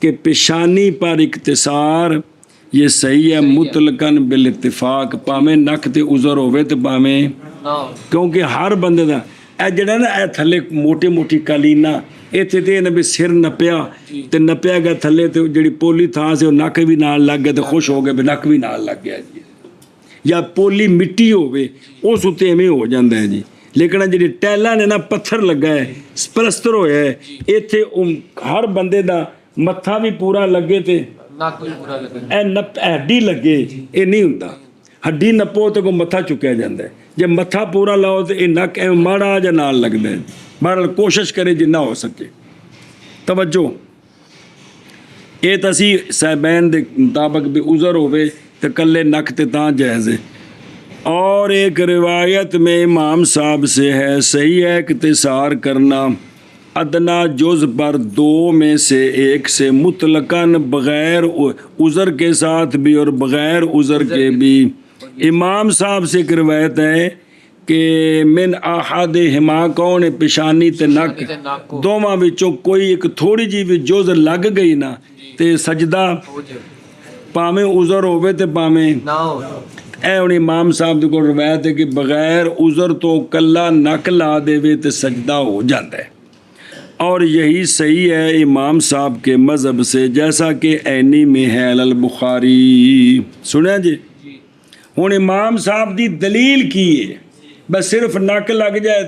کہ پیشانی پر اقتصار یہ صحیح ہے مطلقاً بالاتفاق. پاویں نک تے عذر ہوے تے پاویں, کیونکہ ہر بندے دا اے جڑا نا اے تھلے موٹی موٹی کالینا ایتھے تے نہ بھی سر نپیا تے نپیا گیا تھلے تے جڑی پولی تھاں سے نک بھی نال لگ گیا تے خوش ہو گئے بھی نک بھی نال لگ گیا جی. یا پولی مٹی ہوے اس اتے ایویں ہو جاندا ہے جی. لیکن جی ٹیلاں نے نا پتھر لگا ہے, پلسٹر ہویا ہے, ایتھے ہر بندے دا متھا بھی پورا لگے تے اے نپ ہڈی لگے, اے نہیں ہوندا. ہڈی نپو تے کو متھا چکیا جاندا ہے. جے متھا پورا لاؤ تے اے نک اے ماڑا جا نال لگدا ہے. بہرحال کوشش کرے جنہ ہو سکے. توجہ اے تسی صاحبین دے مطابق بھی عذر ہوے تے کلے نک تے تاں جائز ہے. اور ایک روایت میں امام صاحب سے ہے صحیح ہے اقتصار کرنا ادنا جز پر 2 میں سے 1 سے مطلقاً بغیر عذر کے ساتھ بھی اور بغیر عذر کے بھی. امام صاحب سے ایک روایت ہے کہ من احدہما کون ہے پیشانی تے نک دوواں وچوں کوئی ایک تھوڑی جی بھی جز لگ گئی نا تے سجدہ پاویں عذر ہوے تے پاویں نہ ہو. اے ہن امام صاحب دے کول روایت ہے کہ بغیر عذر تو کلا نک لا دے تے سجدہ ہو جاتا ہے. اور یہی صحیح ہے امام صاحب کے مذہب سے جیسا کہ عینی میں ہے البخاری. سنیا جی ہن امام صاحب دی دلیل کی ہے؟ بس صرف نک لگ جائے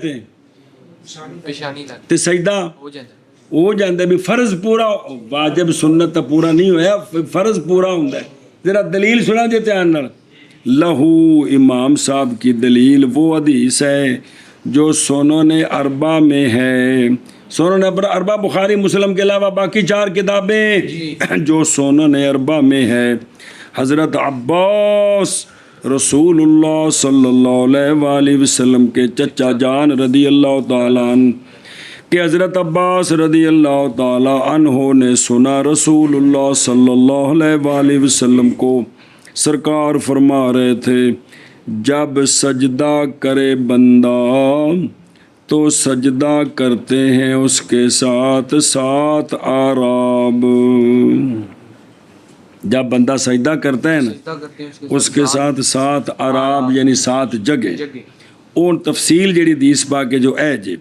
تے سجدہ ہو جاتا ہے. بھی فرض پورا, واجب سنت تو پورا نہیں ہویا, فرض پورا ہوندا ہے. ذرا دلیل سنا جے دھیان نال. لہو امام صاحب کی دلیل وہ حدیث ہے جو سنن اربع میں ہے. سنن اربع بخاری مسلم کے علاوہ باقی 4 کتابیں جو سنن اربع میں ہے. حضرت عباس رسول اللہ صلی اللہ علیہ وآلہ وسلم کے چچا جان رضی اللہ تعالیٰ عنہ کہ حضرت عباس رضی اللہ تعالیٰ عنہ نے سنا رسول اللہ صلی اللہ علیہ وآلہ وسلم کو سرکار فرما رہے تھے جب سجدہ کرے بندہ تو سجدہ کرتے ہیں اس کے ساتھ 7 آراب. جب بندہ سجدہ کرتا ہے نا سجدہ کرتے ہیں اس کے ساتھ 7 آراب یعنی 7 جگہ. اور تفصیل جڑی حدیث پاک کے جو ہے جی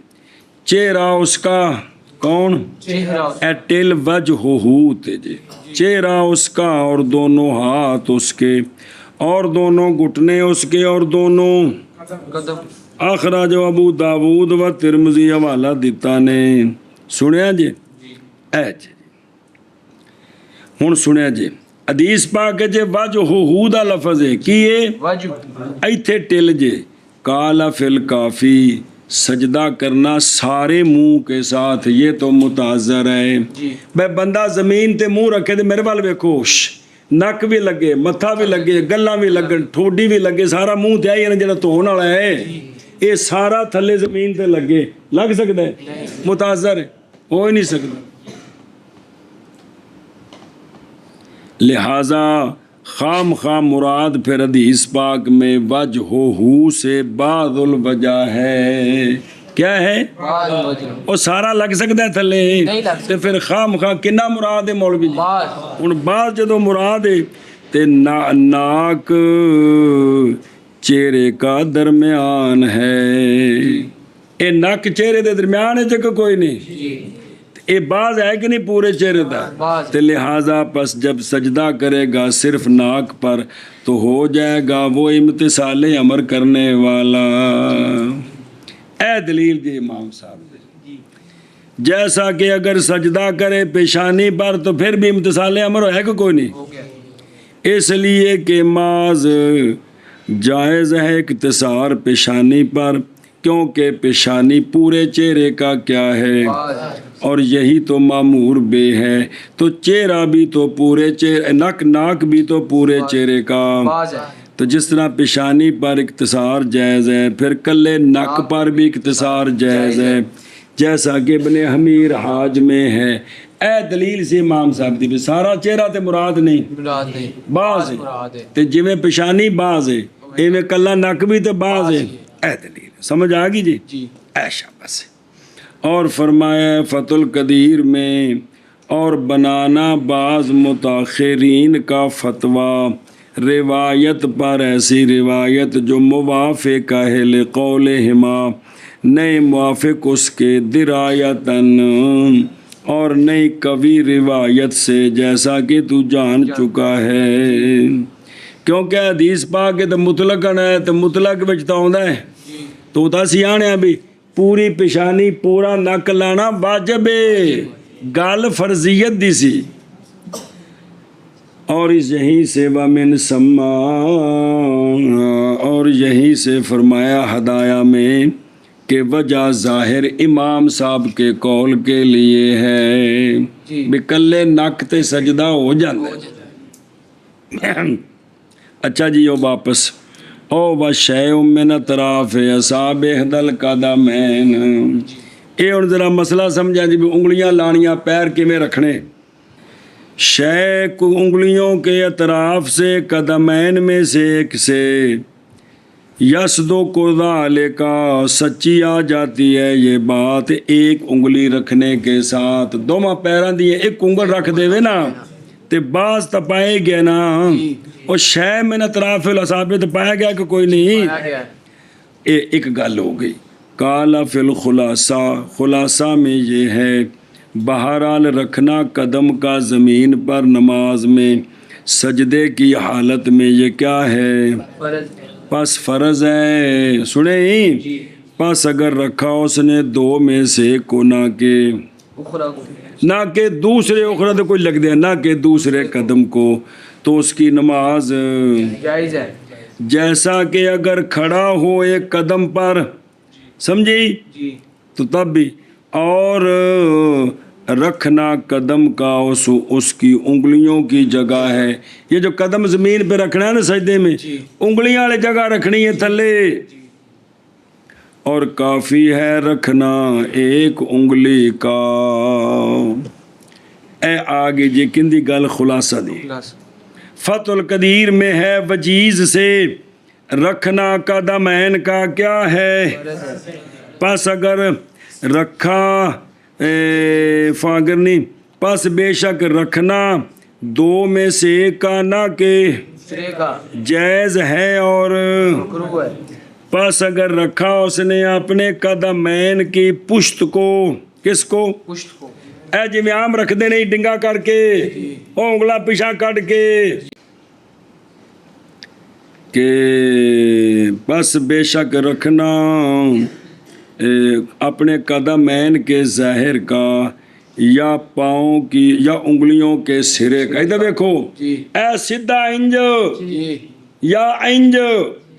چہرہ اس کا کون چہرہ اے ٹل وجہہ تے جی چہرہ اس کا اور دونوں ہاتھ اس کے اور دونوں گھٹنے اس کے اور دونوں قدم اخراج ابو داود و ترمذی حوالہ دیتا نے. سنیا جی اے جی ہن سنیا جی حدیث پاک جے وجہہ دا لفظ ہے کی ہے وجہ ایتھے ٹل جے کالا فی الکافی سجدہ کرنا سارے منہ کے ساتھ یہ تو متعذر ہے. جی بے بندہ زمین تے منہ رکھے تے میرے وال ویکھو نک بھی لگے متھا بھی لگے گلاں بھی لگن ٹھوڈی بھی لگے سارا منہ تے آئی جڑا دھون والا ہے یہ سارا تھلے زمین تے لگے لگ سکتا ہے متعذر ہے ہو ہی نہیں سکتا. لہذا خام خام مراد پھر حدیث پاک میں وجہہ سے بعض الوجہ ہے. کیا ہے بعض وجہ وہ سارا لگ سکتا ہے تھلے نہیں لگ تے پھر خام خواہ کنا مراد ہے مولوی جی بعض ہن بعض جدو مراد ہے تے ناک چہرے کا درمیان ہے. اے نک چہرے دے درمیان ہے کہ کوئی نہیں جی اے بعض ہے کہ نہیں پورے چہرے دا بعض تو لہٰذا پس جب سجدہ کرے گا صرف ناک پر تو ہو جائے گا وہ امتثال امر کرنے والا. اے دلیل جی امام صاحب دی. جیسا کہ اگر سجدہ کرے پیشانی پر تو پھر بھی امتثال امر ہے کہ کوئی نہیں ہو گیا اس لیے کہ معاذ جائز ہے اقتصار پیشانی پر کیونکہ پیشانی پورے چہرے کا کیا ہے بعض اور یہی تو معمور بے ہے تو چہرہ بھی تو پورے چہرے ناک بھی تو پورے چہرے کا. بعض ہے تو جس طرح پیشانی پر اقتصار جائز ہے پھر کلے نک پر بھی اقتصار جائز ہے جیسا کہ ابن حمیر حاج میں ہے. اے دلیل سے امام صاحب دی بھی سارا چہرہ تے مراد نہیں مراد ہے بعض ہے مراد ہے تے جویں پیشانی بعض ہے ایویں کلا نک بھی تے بعض ہے. اے دلیل سمجھ آ گئی جی جی اے شاباش. اور فرمایا فتح القدیر میں اور بنانا بعض متاخرین کا فتویٰ روایت پر ایسی روایت جو موافق ہے لقولہما نئے موافق اس کے درایتاً اور نئی قوی روایت سے جیسا کہ تو جان چکا ہے. کیونکہ حدیث پاک تو مطلقاً ہے تو مطلق وچ تو آندا ہے تو اسی آنے بھی پوری پیشانی پورا نک لانا واجب ہے گل فرضیت دی سی. اور یہیں سے ومن سما اور یہیں سے فرمایا ہدایہ میں کہ وجہ ظاہر امام صاحب کے قول کے لیے ہے جی بھی کلے نک تے سجدہ ہو جاندے. اچھا جی واپس او وشیء من اطراف اصحاب احدل قدمین. یہ ہن ذرا مسئلہ سمجھا جی بھی انگلیاں لانیاں پیر کیویں رکھنے. شے کو انگلیوں کے اطراف سے قدمین میں سے ایک سے یسدو کو ذالکا سچی آ جاتی ہے یہ بات ایک انگلی رکھنے کے ساتھ دوواں پیراں دی ایک انگل رکھ دے وے نا تے باز تپائے گیا نا اور شے من اطراف الاصابع پایا گیا کہ کوئی نہیں. آ گیا ایک گل ہو گئی. کالا فی الخلاصہ خلاصہ میں یہ ہے بہرحال رکھنا قدم کا زمین پر نماز میں سجدے کی حالت میں یہ کیا ہے فرض پس فرض ہے. سنیں جی پس اگر رکھا اس نے دو میں سے کو نہ کہ اخرى کو نہ کہ دوسرے اخرى تو کوئی لگ دیا نہ کہ دوسرے قدم کو تو اس کی نماز جائز ہے جیسا کہ اگر کھڑا ہو ایک قدم پر سمجھی جی تو تب بھی اور رکھنا قدم کا اس کی انگلیوں کی جگہ ہے. یہ جو قدم زمین پہ رکھنا ہے نا سجدے میں انگلیاں والی جگہ رکھنی ہے تھلے اور کافی ہے رکھنا ایک انگلی کا. اے آگے جی کندی گل خلاصہ دی خلاص فتح القدیر میں ہے وجیز سے رکھنا قدمین کا کیا ہے پس اگر رکھا فاگرنی پس بے شک رکھنا دو میں سے ایک کا نہ کہ دوسرے کا جائز ہے اور مکروہ ہے. پس اگر رکھا اس نے اپنے قدمین کی پشت کو کس کو پشت کو اے جی عام رکھ دے نہیں ڈنگا کر کے او انگلا پیچھا کٹ کے کہ بس بے شک رکھنا اپنے قدمین کے ظاہر کا یا پاؤں کی یا انگلیوں کے سرے کا. ادھر دیکھو جی اے سیدھا انج جی یا انج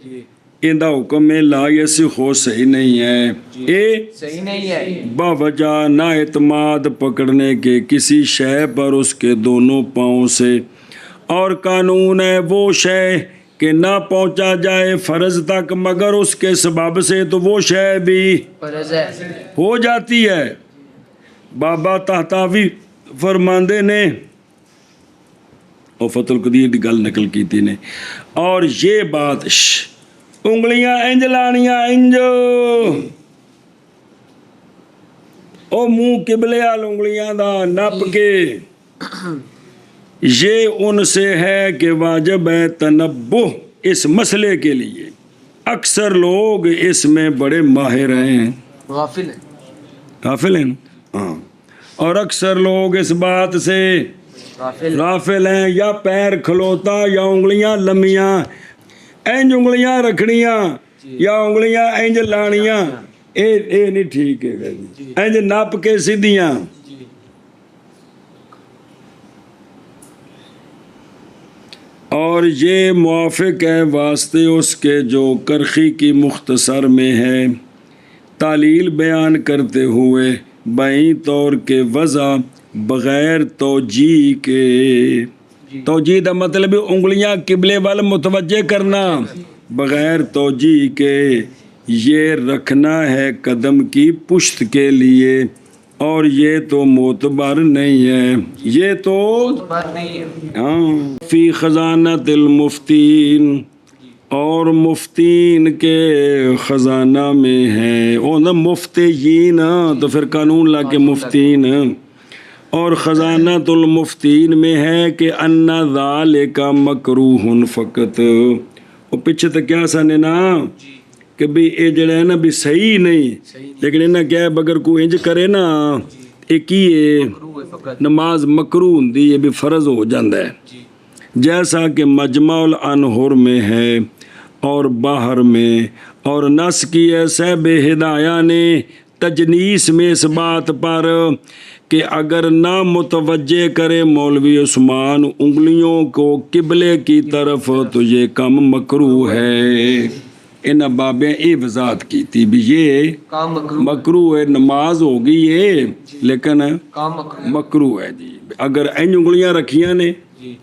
جی اندہ حکم میں لا یصح ہو صحیح نہیں ہے. اے صحیح نہیں ہے. باوجہ نا اعتماد پکڑنے کے کسی شے پر اس کے دونوں پاؤں سے اور قانون ہے وہ شے کہ نہ پہنچا جائے فرض تک مگر اس کے سبب سے تو وہ شے بھی فرض ہے. ہو جاتی ہے. بابا تحتاوی فرماندے نے اور فتح القدیر دی گل نقل کی تھی نے اور یہ بات انگلیاں انج لانیاں انج او منہ قبلے وال انگلیاں دا نپ کے یہ ان سے ہے کہ واجب ہے تنبہ اس مسئلے کے لیے. اکثر لوگ اس میں بڑے ماہر ہیں غافل ہے. غافل ہیں ہاں اور اکثر لوگ اس بات سے غافل ہیں یا پیر کھلوتا یا انگلیاں لمیاں انج انگلیاں رکھنیاں یا انگلیاں انج لانیاں اے نہیں ٹھیک ہے انج نپ کے سیدھیاں. اور یہ موافق ہے واسطے اس کے جو کرخی کی مختصر میں ہے تعلیل بیان کرتے ہوئے بائیں طور کے وضع بغیر توجیہ کے. توجیہ کا مطلب انگلیاں قبلے وال متوجہ کرنا بغیر توجیہ کے یہ رکھنا ہے قدم کی پشت کے لیے اور یہ تو معتبر نہیں ہے. یہ تو ہاں فی خزانۃ المفتین اور مفتین کے خزانہ میں ہے. او نا مفتیین تو پھر قانون لا کے مفتین اور خزانۃ المفتین میں ہے کہ ان ذالک مکروہ فقط. وہ پیچھے تو کیا سنے نا کہ بھی یہ جڑا ہے نا بھی صحیح نہیں لیکن انہیں کیا ہے اگر کوئی انج کرے نا یہ کی نماز مکروہ ہوندی ہے بھی فرض ہو جاندہ ہے. جیسا کہ مجمع الانہر میں ہے اور باہر میں اور نس کی ہے صاحب ہدایہ نے تجنیس میں اس بات پر کہ اگر نہ متوجہ کرے مولوی عثمان انگلیوں کو قبلے کی طرف تو یہ کم مکروہ ہے. ان بابیں یہ وضاحت کی تھی بھی یہ مکروہ ہے. نماز ہوگی یہ لیکن مکروہ ہے جی. اگر این انگلیاں رکھیاں نے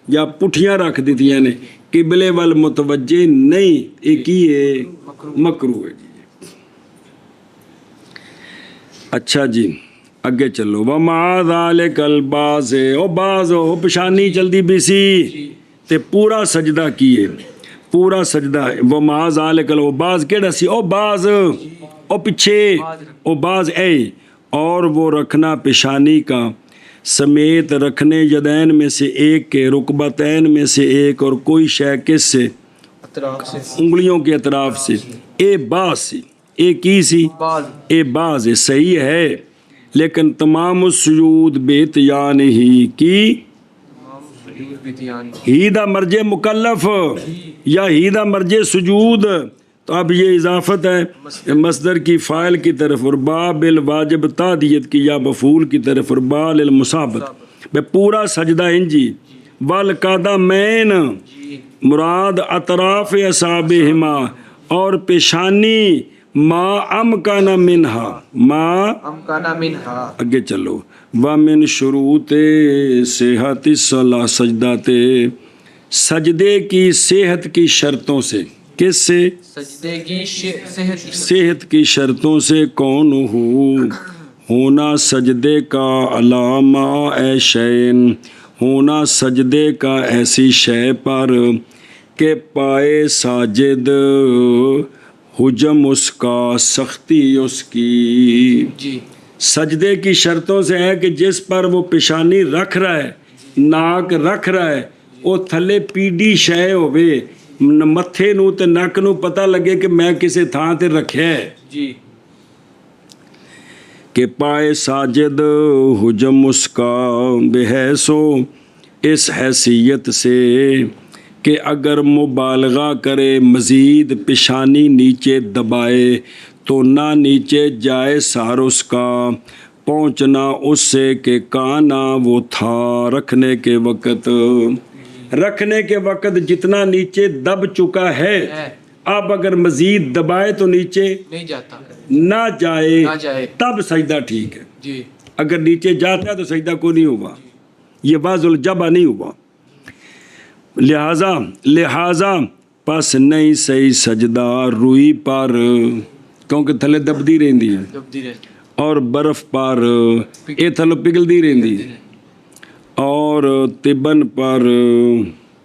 یا پٹھیاں رکھ دیتیاں نے قبلے وال متوجہ نہیں ایک ہی ہے مکروہ ہے جی. اچھا جی اگے چلو. وَمَعَ ذَلِكَ الْبَعْضِ او بعض ہو پشانی چل دی بھی سی تے پورا سجدہ کیے پورا سجدہ. وَمَعَ ذَلِكَ او بعض کیڑا سی او بعض او پیچھے او بعض اے اور وہ رکھنا پیشانی کا سمیت رکھنے یدین میں سے ایک کے رکبتین میں سے ایک اور کوئی شے کس سے انگلیوں کے اطراف سے. اے بعض سی اے کی سی اے بعض صحیح ہے لیکن تمام السجود بیتیان ہی کی ہی دا مرجع مکلف یا ہی دا مرجع سجود. تو اب یہ اضافت ہے مصدر کی فاعل کی طرف اور با بالواجب تعدیت کی یا مفعول کی طرف اور با للمسابت بے پورا سجدہ انجی والقدمین مراد اطراف اصابعہما اور پیشانی ما امکان منہا ما امکان منہا. اگے چلو. وَمِن شروط صحت الصلاۃ سجداتے سجدے کی صحت کی شرطوں سے کس سے سجدے کی صحت کی شرطوں سے کون ہونا سجدے کا علامہ اے شین ہونا سجدے کا ایسی شے پر کہ پائے ساجد حجم اس کا سختی اس کی. جی سجدے کی شرطوں سے ہے کہ جس پر وہ پیشانی رکھ رہا ہے, ناک رکھ رہا ہے, وہ تھلے پیڈی شے ہوਵੇ, متھے ਨੂੰ ਤੇ ਨੱਕ ਨੂੰ ਪਤਾ ਲੱਗੇ ਕਿ ਮੈਂ ਕਿਸੇ ਥਾਂ ਤੇ ਰੱਖਿਆ ਹੈ. جی کہ پائے ساجد حجم اس کا بحیثو اس حیثیت سے کہ اگر مبالغہ کرے مزید پیشانی نیچے دبائے تو نہ نیچے جائے سار اس کا پہنچنا اس سے کہ کانا وہ تھا رکھنے کے وقت جتنا نیچے دب چکا ہے, اب اگر مزید دبائے تو نیچے نہیں جاتا, نہ جائے نہ جائے. تب سجدہ ٹھیک ہے. جی اگر نیچے جاتا ہے تو سجدہ کو نہیں ہوگا, یہ بعض الجبہ نہیں ہوا. لہذا پس نہیں صحیح سجدہ روئی پر, کیونکہ تھلے دبدی رہندی ہے, دبدی رہتی. اور برف پر یہ تھلو پگلدی رہندی ہے, اور تبن پر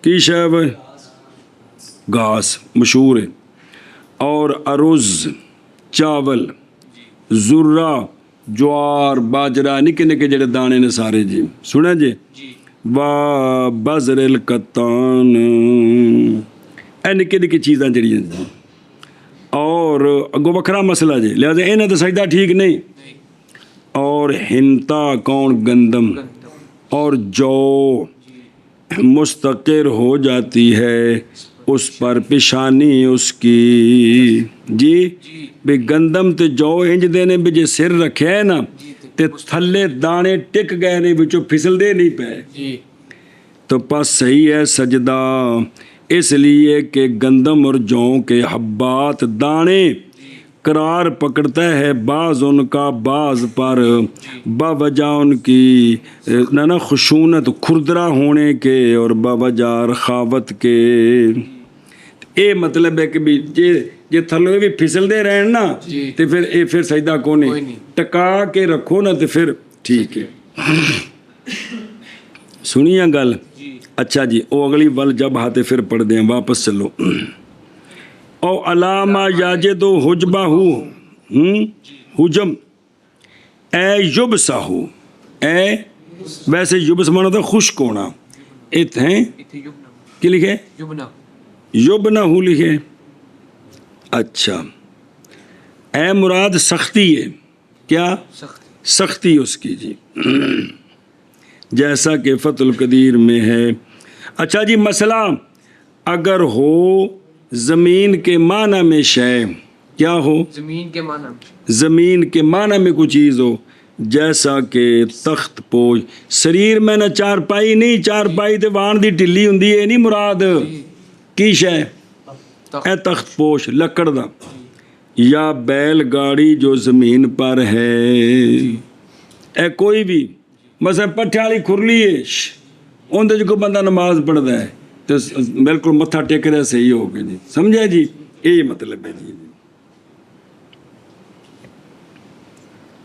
کی شے ہے گھاس مشہور ہے, اور ارز چاول, ذرہ جوار باجرہ نکے نکے جڑے دانے نے سارے جی سنا جی, وا بزر القطان اے نکے نکے چیزاں جڑیاں جی, اور اگو وکھرا مسئلہ جی, لہذا انہیں تو سجدہ ٹھیک نہیں. اور ہنتا کون گندم اور جو مستقر ہو جاتی ہے اس پر پیشانی اس کی. جی بھی گندم تے جو انج دینے بھی جے سر رکھے ہے نا تے تھلے دانے ٹک گئے نہیں, بچوں پھسل دے نہیں پے, تو پس صحیح ہے سجدہ اس لیے کہ گندم اور جوں کے حبات دانے قرار پکڑتا ہے بعض ان کا بعض پر, باوجہ ان کی نہ خشونت کھردرا ہونے کے اور باوجہ رخاوت کے. اے مطلب ہے کہ بھی جے تھلوے بھی پھسل دے رہے ہیں نا تو پھر سجدہ کو نہیں, ٹکا کے رکھو نا تو پھر ٹھیک ہے. سنیے گل. اچھا جی او اگلی ول جب ہاتے پھر پڑھ دیں, واپس چلو. او علامہ یاجد حجبہ حجم اے یبسہ اے, ویسے یبس مانا تھا خشک ہونا, ات ہیں کی لکھے یبنہ لکھے. اچھا اے مراد سختی ہے, کیا سختی اس کی جی, جیسا کہ فتح القدیر میں ہے. اچھا جی مسئلہ اگر ہو زمین کے معنی میں شے, کیا ہو زمین کے معنی میں کوئی چیز ہو, جیسا کہ تخت پوش. شریر میں نہ چارپائی نہیں, چارپائی تے وان دی ٹلی ہوندی ہے نہیں مراد, کی شے اے تخت پوش لکڑ دا, یا بیل گاڑی جو زمین پر ہے, اے کوئی بھی مثلا پٹھے والی کھرلی ہے, اندر جو کوئی بندہ نماز پڑھتا ہے تو بالکل متھا ٹیک رہا صحیح ہو گیا جی, سمجھا جی, یہی مطلب ہے جی.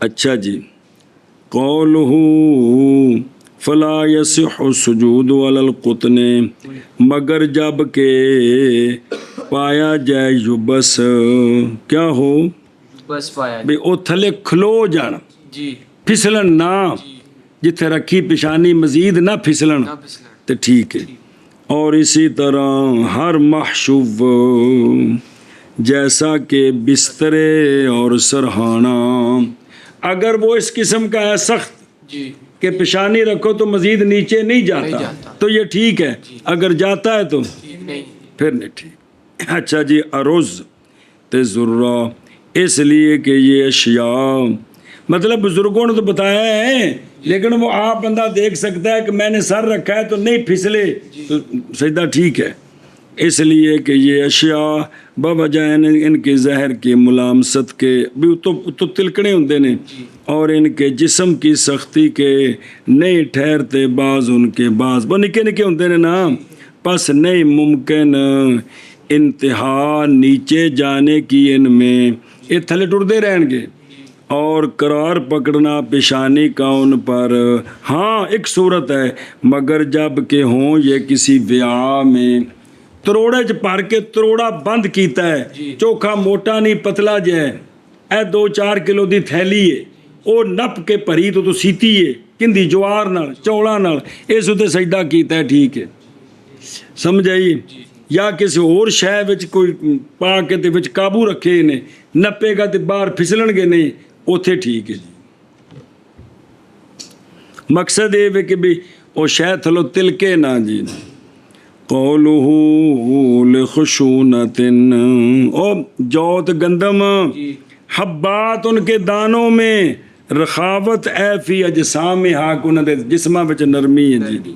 اچھا جی قولہ فلا یصح السجود علی القطن, مگر جب کہ پایا جائے یبس, کیا ہو بس پایا بھی او تھلے کھلو جان, جی پھسلن نہ, جتھے رکھی پیشانی مزید نہ پھسلن تو ٹھیک ہے. اور اسی طرح ہر محشوب جیسا کہ بسترے اور سرہانہ, اگر وہ اس قسم کا ہے سخت کہ پیشانی رکھو تو مزید نیچے نہیں جاتا تو یہ ٹھیک ہے, اگر جاتا ہے تو پھر نہیں ٹھیک. اچھا جی ارز تے ذرہ, اس لیے کہ یہ اشیاء مطلب بزرگوں نے تو بتایا ہے, لیکن وہ آپ بندہ دیکھ سکتا ہے کہ میں نے سر رکھا ہے تو نہیں پھسلے تو سجدہ ٹھیک ہے, اس لیے کہ یہ اشیاء بوجہ ان کے زہر کے ملامست کے بھی تو تلکنے ہوندے نے, اور ان کے جسم کی سختی کے نہیں ٹھہرتے بعض ان کے بعض, وہ نکے نکے ہوندے نے نا, پس نہیں ممکن انتہا نیچے جانے کی ان میں, یہ تھلے ٹردے رہیں گے, اور قرار پکڑنا پیشانی کا ان پر. ہاں ایک صورت ہے, مگر جب کہ ہوں یہ کسی وعاء میں ਤਰੋੜੇ 'ਚ ਭਰ ਕੇ ਤਰੋੜਾ ਬੰਦ ਕੀਤਾ ਹੈ, ਚੋਖਾ ਮੋਟਾ ਨਹੀਂ ਪਤਲਾ ਜਿਹਾ ਹੈ। ਇਹ 2-4 ਕਿਲੋ ਦੀ ਥੈਲੀ ਏ, ਉਹ ਨੱਪ ਕੇ ਭਰੀ ਤੋਂ ਸੀਤੀ ਏ ਕਿੰਦੀ ਜਵਾਰ ਨਾਲ ਚੌਲਾਂ ਨਾਲ, ਇਸ ਉੱਤੇ ਸਜਦਾ ਕੀਤਾ ਹੈ, ਠੀਕ ਹੈ, ਸਮਝ ਆਈ? ਜਾਂ ਕਿਸੇ ਹੋਰ ਸ਼ੈ ਵਿੱਚ ਕੋਈ ਪਾ ਕੇ ਤੇ ਵਿੱਚ ਕਾਬੂ ਰੱਖੇ ਨੇ, ਨੱਪੇਗਾ ਤੇ ਬਾਹਰ ਫਿਸਲਣਗੇ ਨਹੀਂ, ਉੱਥੇ ਠੀਕ ਹੈ ਜੀ। ਮਕਸਦ ਇਹ ਵੇ ਕਿ ਵੀ ਉਹ ਸ਼ੈ ਥੱਲੋਂ ਤਿਲਕੇ ਨਾ ਜੀ। ਕੌਲੁਹੂ ਲਿਖਸ਼ੂਨਤਿਨ, ਉਹ ਜੌਤ ਗੰਦਮ ਹੱਬਾਤ ਉਨਕੇ ਦਾਨੋਂ ਮੇਂ, ਰਖਾਵਤ ਐ ਫੀ ਅਜਸਾਮਿਹਾ, ਉਹਨਾਂ ਦੇ ਜਿਸਮਾਂ ਵਿੱਚ ਨਰਮੀ ਹੈ ਜੀ।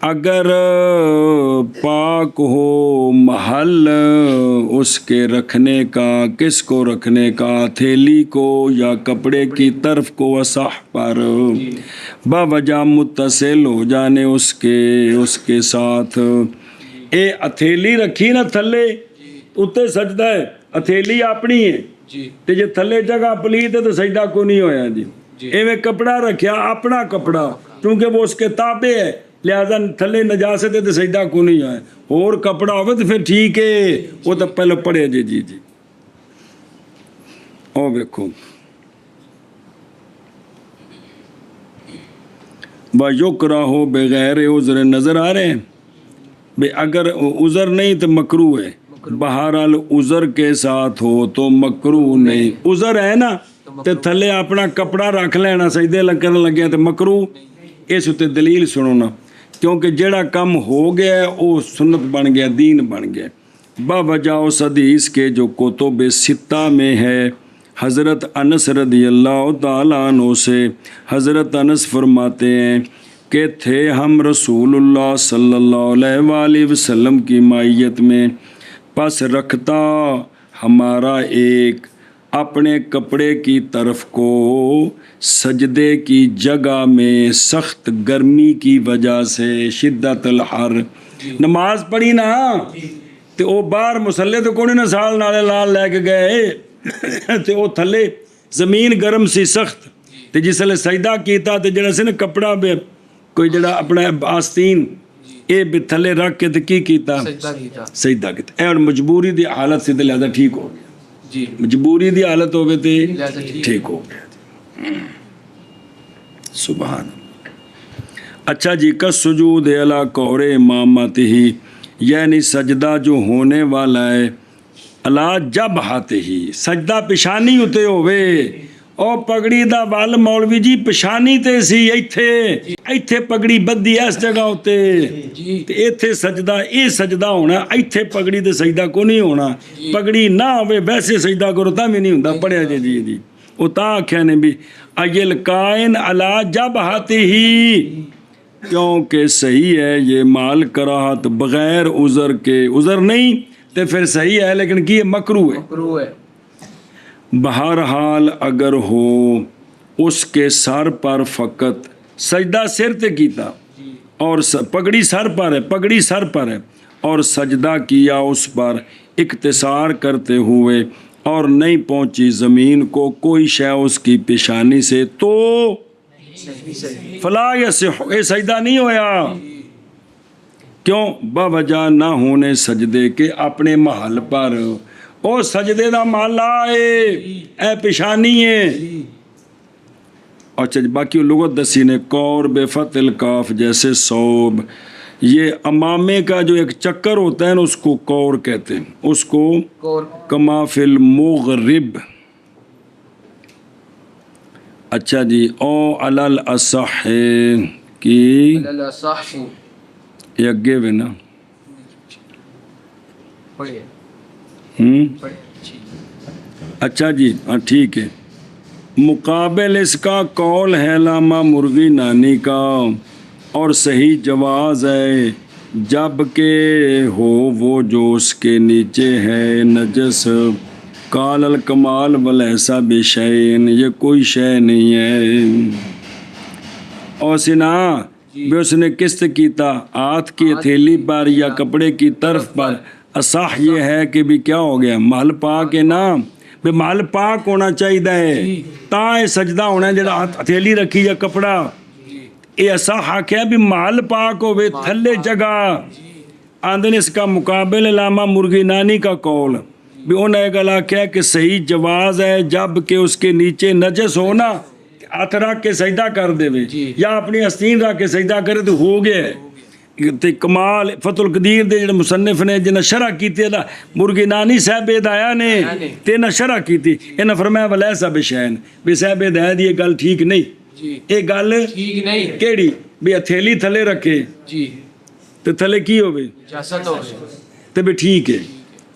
اگر پاک ہو محل اس کے رکھنے کا، کس کو رکھنے کا، تھیلی کو یا کپڑے کی طرف کو، وصح پر باوجہ متصل ہو جانے اس کے ساتھ. اے ہتھیلی رکھی نا تھلے اتنے سجدہ ہے، ہتھیلی اپنی ہے تے جے تھلے جگہ پلیت ہے تو سجدہ کو نہیں ہویا جی. ایویں کپڑا رکھیا اپنا کپڑا کیونکہ وہ اس کے تابع ہے لہذا تھلے نجاست ہے تو سجدہ کو نہیں ہویا. اور کپڑا ہوگا تو پھر ٹھیک ہے وہ تو پہلے پڑھے جی. او دیکھو وَيُكْرَهُ بغیر عذر، نظر آ رہے ہیں بے اگر عذر نہیں تو مکروہ ہے. بہرحال عذر کے ساتھ ہو تو مکروہ نہیں. عذر ہے نا تے تھلے اپنا کپڑا رکھ لینا سجدے کرن لگے تو مکروہ. اس تے دلیل سنو نا، کیونکہ جڑا کم ہو گیا ہے وہ سنت بن گیا، دین بن گیا. باوجہ اس حدیث کے جو کتب ستہ میں ہے حضرت انس رضی اللہ تعالیٰ عنہ سے. حضرت انس فرماتے ہیں کہ تھے ہم رسول اللہ صلی اللہ علیہ وآلہ وسلم کی مائیت میں، پس رکھتا ہمارا ایک اپنے کپڑے کی طرف کو سجدے کی جگہ میں سخت گرمی کی وجہ سے، شدت الحر. نماز پڑھی نا تے او باہر مسلے تو کوئی نہ سال نالے لال لے کے گئے تے او تھلے زمین گرم سی سخت تے جس لے سجدہ کیتا تے جڑا سی نا کپڑا بے کوئی جڑا اپنا آستین اے بے تھلے رکھ کے تے کی کیتا سجدہ کیتا. اے اور مجبوری دی حالت سے لہذا ٹھیک ہو گیا جی. مجبوری دی حالت ہوئے تے ٹھیک ہو گیا. سبحان. اچھا جی، کا سجود علی قور امامتہ، یعنی سجدہ جو ہونے والا ہے اللہ جب ہاتھ ہی، سجدہ پیشانی اتے ہوئے. او پگڑی دا وال مولوی جی پیشانی تے سی، ایتھے پگڑی بدھی اس جگہ ہوتے تے ایتھے سجدہ، اے سجدہ ہونا، ایتھے پگڑی تے سجدہ کو نہیں ہونا. پگڑی نہ ہوئے ویسے سجدہ کرو تا بھی نہیں ہوندہ. پڑھیا جی او تا آکھیا نے بھی ایل کائن علا جب ہاتھ ہی، کیونکہ صحیح ہے یہ مال کراہت بغیر عذر کے. عذر نہیں تے پھر صحیح ہے لیکن کی مکروہ ہے. بہرحال اگر ہو اس کے سر پر فقط سجدہ سر تے کیتا اور پگڑی سر پر ہے اور سجدہ کیا اس پر اقتصار کرتے ہوئے اور نہیں پہنچی زمین کو کوئی شے اس کی پیشانی سے تو فلا یصح، اے سجدہ نہیں ہویا. کیوں؟ باوجہ نہ ہونے سجدے کے اپنے محل پر. او سجدے دا محل آئے اے پیشانی ہے. اچھا باقی لغت دسی نے کور بے فتح الکاف جیسے صوب، یہ امامے کا جو ایک چکر ہوتا ہے نا اس کو کور کہتے ہیں، اس کو کما فی المغرب. اچھا جی، او علی الاصح کی یہ اگے بھی نا اچھا جی ہاں ٹھیک ہے. مقابل اس کا قول ہے علامہ مرغی نانی کا، اور صحیح جواز ہے جب کہ ہو وہ جو اس کے نیچے ہے نجس. قال الکمال ولیسا بشیء، یہ کوئی شے نہیں ہے. اور سنا بھی اس نے قسط کیتا ہاتھ کی ہتھیلی پر یا کپڑے کی طرف پر. اصح یہ ہے کہ بھی کیا ہو گیا محل پاک ہے نا، بھی محل پاک ہونا چاہیے تا یہ سجدہ ہونا ہے. جڑا ہتھیلی رکھی یا کپڑا یہ اصح آکھیا بھی محل پاک ہوئے تھلے جگہ. آندن اس کا مقابل علامہ مرغی نانی کا قول بھی انہیں ایک گلا کیا کہ صحیح جواز ہے جب کہ اس کے نیچے نجس ہونا ہاتھ رکھ کے سجدہ کر دے یا اپنی آستین رکھ کے سجدہ کرے تو ہو گیا ہے. تے کمال فتح القدیر دے جڑے مصنف نے جنہیں شرح کیتی ہے مرغی نانی صاحب ہدایہ نے تے نہ شرح کیتی، انہیں فرمایا ولیسا بشیء، بھی صاحب ہدایہ دی یہ گل ٹھیک نہیں. یہ گل کیڑی بھی ہتھیلی تھلے رکھے تے تھلے کی ہوئے تے بھی ٹھیک ہے،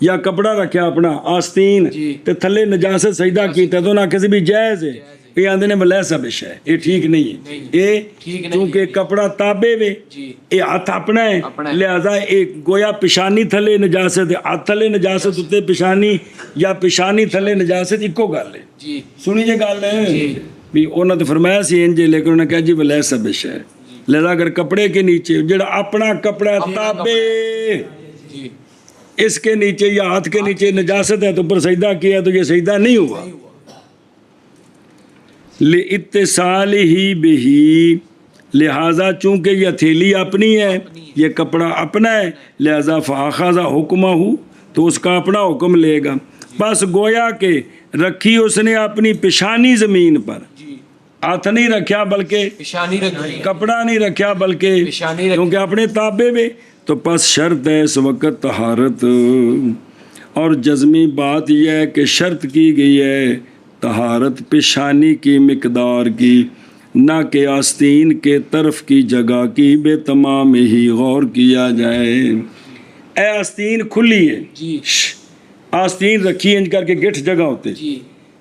یا کپڑا رکھیا اپنا آستین تے تھلے نجاست سجدہ کیتا تو نہ کسی بھی جائز ہے. یہ آندے نے بلے سب ہے یہ ٹھیک نہیں ہے یہ کیونکہ کپڑا تابے وے جی یہ ہاتھ اپنا ہے اپنا ہے۔ لہذا ایک گویا پیشانی تھلے نجاست ہے ہاتھ تھلے نجاست اتنے پیشانی یا پیشانی تھلے نجاست ایکو گل ہے جی سنی جی گل ہے جی بھی انہوں نے فرمایا سی انج لیکن انہوں نے کہا جی بلے سب ہے لہذا اگر کپڑے کے نیچے جڑا اپنا کپڑا تابے جی اس کے نیچے یا ہاتھ کے نیچے نجاست ہے تو پر سجدہ کیا تو یہ سجدہ نہیں ہوا لِاِتِّصَالِهِ بِهِ لہذا چونکہ یہ ہتھیلی اپنی ہے یہ کپڑا اپنا ہے لہذا فَأَخَذَ حُكْمَهُ تو اس کا اپنا حکم لے گا بس گویا کہ رکھی اس نے اپنی پیشانی زمین پر جی ہاتھ نہیں رکھا بلکہ پیشانی رکھی کپڑا نہیں رکھا بلکہ پیشانی رکھی کیونکہ اپنے تابے میں تو پس شرط ہے اس وقت طہارت اور جزمی بات یہ ہے کہ شرط کی گئی ہے طہارت پیشانی کی مقدار کی نہ کہ آستین کے طرف کی جگہ کی بے تمام ہی غور کیا جائے اے آستین کھلی ہے جی آستین رکھی انج کر کے گٹھ جگہ ہوتے جی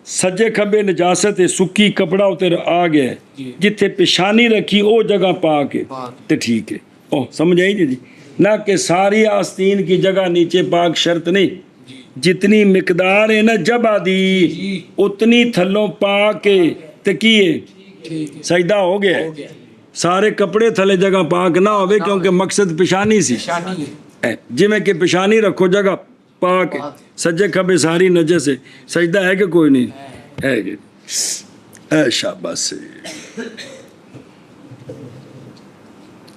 سجے کھبے نجاست ہے سکی کپڑا ہوتے آ گیا ہے جی جتھے پیشانی رکھی او جگہ پا کے پاک تے ٹھیک ہے او سمجھ آئی جی نہ کہ ساری آستین کی جگہ نیچے پاک شرط نہیں جی جتنی مقدار ہے نا جب آدھی جی اتنی تھلوں پا کے تے کیے ٹھیک ہے سجدہ ہو گیا ہے ہو گیا سارے کپڑے تھلے جگہ پاک نہ ہوئے کیونکہ مقصد پیشانی سی پیشانی جی میں کہ پیشانی رکھو جگہ پاک سجے کھبے ساری نجس ہے سجدہ ہے کہ کوئی نہیں ہے کہ اے شاباش سے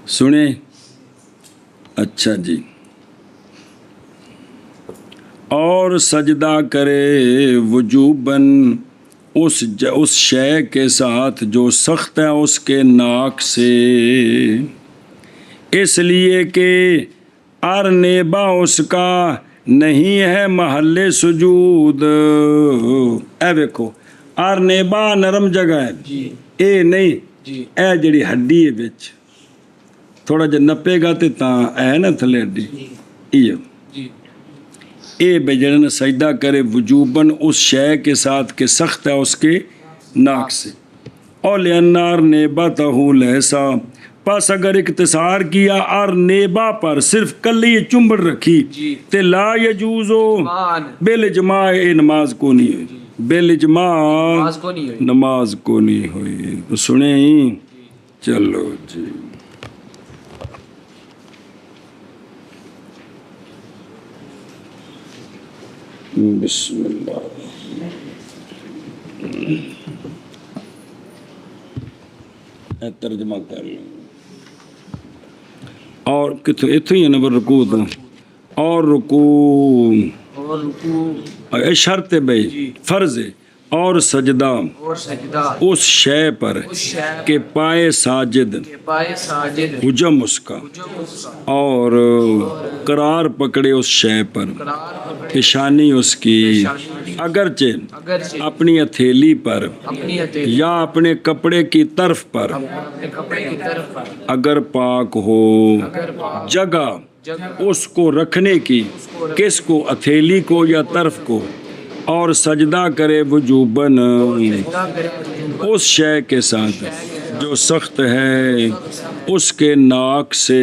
سنیں اچھا جی اور سجدہ کرے وجوباً اس شے کے ساتھ جو سخت ہے اس کے ناک سے اس لیے کہ ارنیبا اس کا نہیں ہے محل سجود اے دیکھو ارنیبا نرم جگہ ہے جی اے نہیں جی اے جڑی ہڈی ہے بچ تھوڑا جا نپے گا تے تاں اے نا تھلے ہڈی یہ جی اے بجڑن سجدہ کرے وجوباً اس شے کے ساتھ کہ سخت ہے اس کے ناک سے اور لینار نیبتہو لہسا پس اگر اقتصار کیا اور نیبا پر صرف کلی چنبڑ رکھی جی تے لا یجوزو مان بالاجماع اے نماز کو نہیں ہوئی بالاجماع نماز کو نہیں ہوئی نماز کو نہیں ہوئی تو سنیں چلو جی بسم اللہ ترجمہ کر لیں اور کتوں اتوں ہی ہے نا رکوع تو اور رکوع اور رکوع اے شرط ہے بھائی جی فرض ہے اور سجدہ اور سجدہ اس شے پر اس شے کہ پائے ساجد کے پائے ساجد حجم اس کا حجم اس کا اور قرار پکڑے اس شے پر قرار پکڑے پیشانی اس کی اگرچہ اگرچہ اپنی ہتھیلی پر اپنی ہتھیلی یا اپنے کپڑے کی طرف پر اپنے کپڑے کی طرف پر اگر پاک ہو اگر پاک جگہ جگہ اس کو رکھنے کی کس کو ہتھیلی کو یا طرف کو اور سجدہ کرے وجوباً سجدہ کرے اس شے کے ساتھ جو سخت ہے اس کے ناک سے